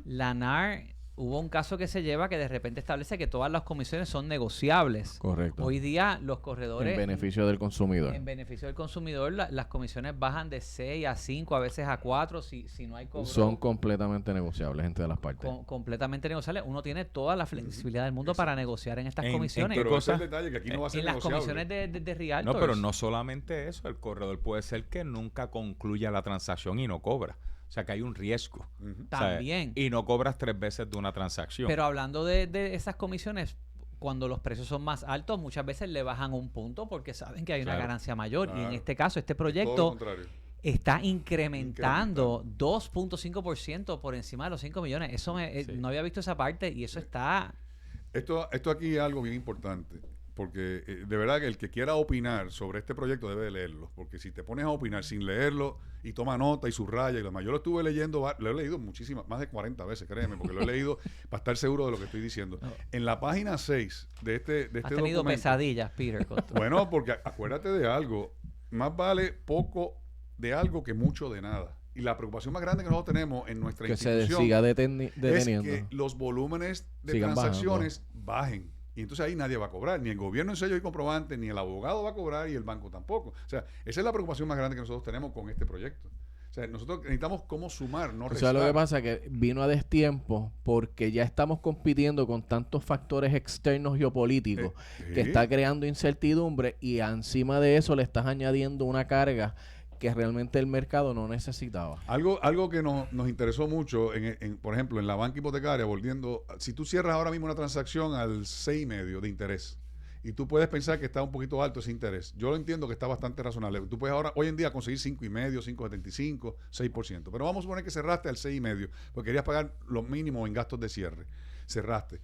la NAR... Hubo un caso que se lleva que de repente establece que todas las comisiones son negociables. Correcto. Hoy día los corredores... En beneficio del consumidor. En beneficio del consumidor, las comisiones bajan de 6 a 5, a veces a 4, si no hay cobro. Son completamente negociables entre las partes. Completamente negociables. Uno tiene toda la flexibilidad del mundo para negociar en estas comisiones. Pero ese es el detalle, que aquí no va a ser en negociable. las comisiones de realtors. No, pero no solamente eso. El corredor puede ser que nunca concluya la transacción y no cobra. O sea, que hay un riesgo. También. O sea, y no cobras 3 veces de una transacción. Pero hablando de esas comisiones, cuando los precios son más altos, muchas veces le bajan un punto porque saben que hay una ganancia mayor. Y en este caso, este proyecto está incrementando 2.5% por encima de los 5 millones. Eso no había visto esa parte y eso está... Esto aquí es algo bien importante. Porque de verdad que el que quiera opinar sobre este proyecto debe de leerlo. Porque si te pones a opinar sin leerlo y toma nota y subraya y lo demás. Yo lo estuve leyendo, lo he leído muchísimas, más de 40 veces, créeme, porque lo he leído para estar seguro de lo que estoy diciendo. En la página 6 de este documento... Has tenido pesadillas, Peter. Bueno, porque acuérdate de algo. Más vale poco de algo que mucho de nada. Y la preocupación más grande que nosotros tenemos en nuestra Que se institución siga es deteniendo. que los volúmenes de Sigan transacciones bajen. Y entonces ahí nadie va a cobrar. Ni el gobierno en sello y comprobante, ni el abogado va a cobrar y el banco tampoco. O sea, esa es la preocupación más grande que nosotros tenemos con este proyecto. O sea, nosotros necesitamos cómo sumar, no O restar. sea, lo que pasa es que vino a destiempo porque ya estamos compitiendo con tantos factores externos geopolíticos que está creando incertidumbre y encima de eso le estás añadiendo una carga que realmente el mercado no necesitaba. Algo que nos interesó mucho, por ejemplo, en la banca hipotecaria, volviendo, si tú cierras ahora mismo una transacción al 6,5 de interés, y tú puedes pensar que está un poquito alto ese interés. Yo lo entiendo que está bastante razonable. Tú puedes hoy en día conseguir 5,5, 5,75, 6%. Pero vamos a suponer que cerraste al 6,5, porque querías pagar lo mínimo en gastos de cierre. Cerraste.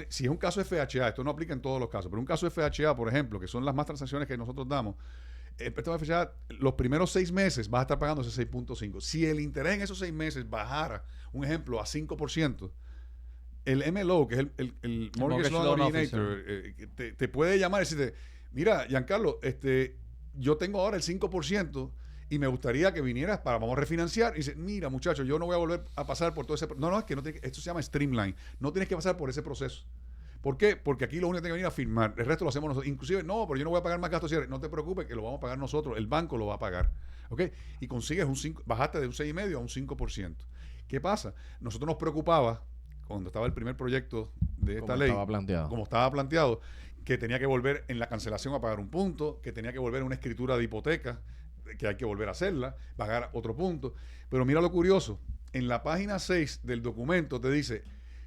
Si es un caso FHA, esto no aplica en todos los casos, pero un caso FHA, por ejemplo, que son las más transacciones que nosotros damos, el préstamo FHA, los primeros 6 meses vas a estar pagando ese 6.5. Si el interés en esos 6 meses bajara, un ejemplo, a 5%, el MLO, que es el Mortgage Loan Originator, te puede llamar y decirte, mira, Giancarlo, yo tengo ahora el 5% y me gustaría que vinieras vamos a refinanciar. Y dice, mira, muchacho, yo no voy a volver a pasar por todo ese proceso. No, es que esto se llama Streamline. No tienes que pasar por ese proceso. ¿Por qué? Porque aquí lo único que tiene que venir a firmar. El resto lo hacemos nosotros. Inclusive, no, pero yo no voy a pagar más gastos de cierre. No te preocupes, que lo vamos a pagar nosotros. El banco lo va a pagar. ¿Ok? Y consigues bajaste de un 6,5 a un 5%. ¿Qué pasa? Nosotros nos preocupaba cuando estaba el primer proyecto de esta ley, como estaba planteado, que tenía que volver en la cancelación a pagar un punto, que tenía que volver a una escritura de hipoteca, que hay que volver a hacerla, pagar otro punto. Pero mira lo curioso, en la página 6 del documento te dice,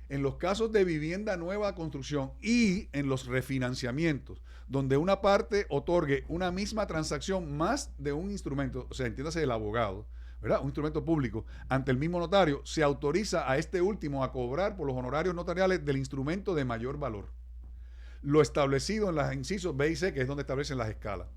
en los casos de vivienda nueva construcción y en los refinanciamientos, donde una parte otorgue una misma transacción más de un instrumento, o sea, entiéndase el abogado, ¿verdad? Un instrumento público, ante el mismo notario, se autoriza a este último a cobrar por los honorarios notariales del instrumento de mayor valor. Lo establecido en los incisos B y C, que es donde establecen las escalas.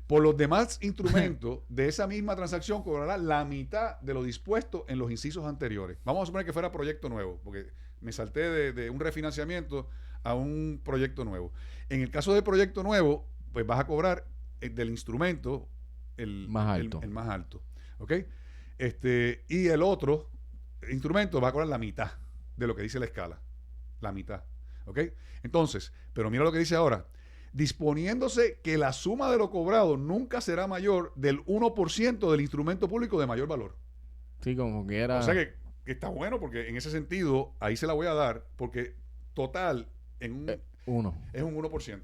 Por los demás instrumentos de esa misma transacción cobrará la mitad de lo dispuesto en los incisos anteriores. Vamos a suponer que fuera proyecto nuevo, porque me salté de un refinanciamiento a un proyecto nuevo. En el caso del proyecto nuevo, pues vas a cobrar del instrumento el más alto. ¿Ok? Y el otro instrumento va a cobrar la mitad de lo que dice la escala. La mitad. ¿Ok? Entonces, pero mira lo que dice ahora. Disponiéndose que la suma de lo cobrado nunca será mayor del 1% del instrumento público de mayor valor. Sí, como que era... O sea que está bueno porque en ese sentido, ahí se la voy a dar, porque total es un 1%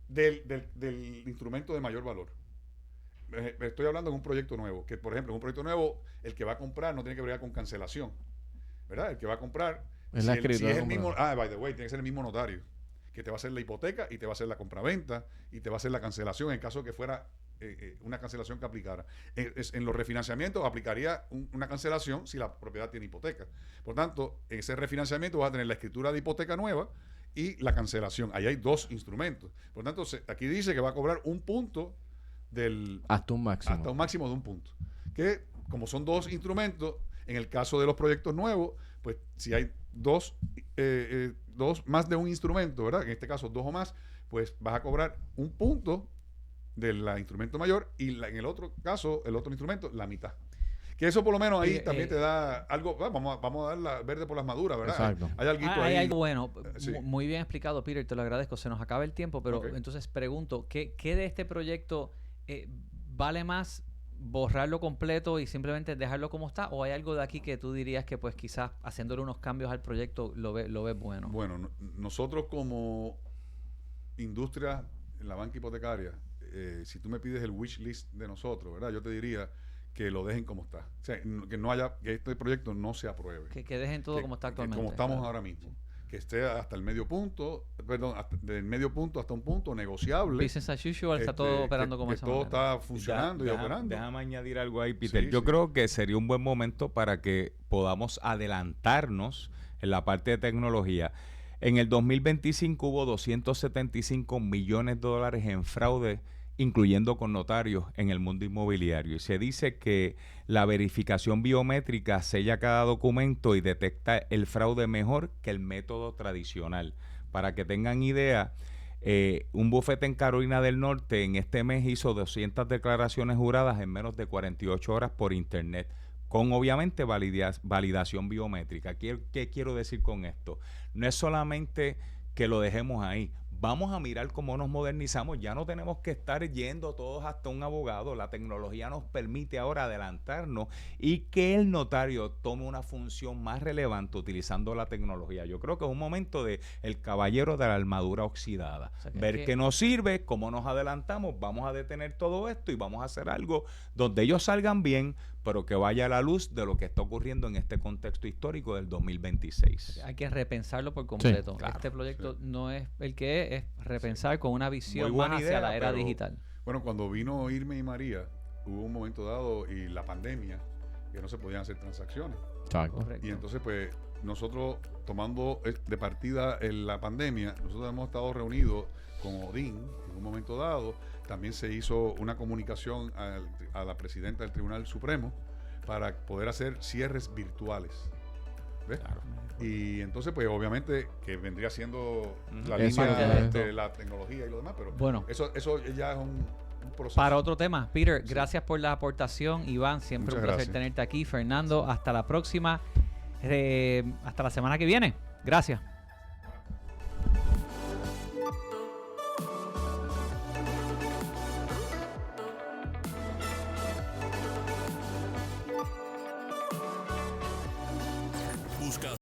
del instrumento de mayor valor. Estoy hablando de un proyecto nuevo, que por ejemplo, en un proyecto nuevo, el que va a comprar no tiene que bregar con cancelación, ¿verdad? El que va a comprar, si es el mismo, by the way, tiene que ser el mismo notario, que te va a hacer la hipoteca y te va a hacer la compraventa y te va a hacer la cancelación en caso de que fuera una cancelación que aplicara. En los refinanciamientos aplicaría una cancelación si la propiedad tiene hipoteca. Por tanto, en ese refinanciamiento vas a tener la escritura de hipoteca nueva y la cancelación. Ahí hay 2 instrumentos. Por tanto, aquí dice que va a cobrar un punto hasta un máximo de un punto. Que como son 2 instrumentos, en el caso de los proyectos nuevos, pues si hay dos más de un instrumento, ¿verdad? En este caso 2 o más, pues vas a cobrar un punto del instrumento mayor y en el otro caso, el otro instrumento, la mitad. Que eso por lo menos ahí también te da algo, vamos a dar la verde por las maduras, ¿verdad? Exacto. Hay algo bueno. Sí. Muy bien explicado, Peter, te lo agradezco. Se nos acaba el tiempo, pero entonces pregunto, ¿qué de este proyecto vale más borrarlo completo y simplemente dejarlo como está? ¿O hay algo de aquí que tú dirías que pues quizás haciéndole unos cambios al proyecto lo ves bueno? Bueno, nosotros como industria en la banca hipotecaria, si tú me pides el wish list de nosotros, ¿verdad? Yo te diría que lo dejen como está. O sea, que este proyecto no se apruebe. Que dejen todo como está actualmente. Como estamos ahora mismo. Sí. Que esté hasta el medio punto, del medio punto hasta un punto negociable. Business as usual, está todo operando como esa manera. Todo está funcionando y operando. Déjame añadir algo ahí, Peter. Yo creo que sería un buen momento para que podamos adelantarnos en la parte de tecnología. En el 2025 hubo $275 millones en fraude, incluyendo con notarios en el mundo inmobiliario. Y se dice que la verificación biométrica sella cada documento y detecta el fraude mejor que el método tradicional. Para que tengan idea, un bufete en Carolina del Norte en este mes hizo 200 declaraciones juradas en menos de 48 horas por internet, con obviamente validación biométrica. ¿Qué quiero decir con esto? No es solamente que lo dejemos ahí. Vamos a mirar cómo nos modernizamos. Ya no tenemos que estar yendo todos hasta un abogado. La tecnología nos permite ahora adelantarnos y que el notario tome una función más relevante utilizando la tecnología. Yo creo que es un momento de el caballero de la armadura oxidada. O sea, ver qué nos sirve, cómo nos adelantamos, vamos a detener todo esto y vamos a hacer algo donde ellos salgan bien, pero que vaya a la luz de lo que está ocurriendo en este contexto histórico del 2026. Hay que repensarlo por completo. Sí, claro, este proyecto no es el que es repensar con una visión más hacia la era digital. Bueno, cuando vino Irma y María, hubo un momento dado y la pandemia, que no se podían hacer transacciones. Correcto. Y entonces, pues, nosotros tomando de partida la pandemia, nosotros hemos estado reunidos con Odín en un momento dado. También se hizo una comunicación a la presidenta del Tribunal Supremo para poder hacer cierres virtuales. ¿Ves? Claro. Y entonces, pues obviamente que vendría siendo la línea de la tecnología y lo demás, pero bueno, eso ya es un proceso. Para otro tema, Peter, gracias por la aportación. Iván, siempre muchas un placer tenerte aquí. Fernando, hasta la próxima. Hasta la semana que viene. Gracias.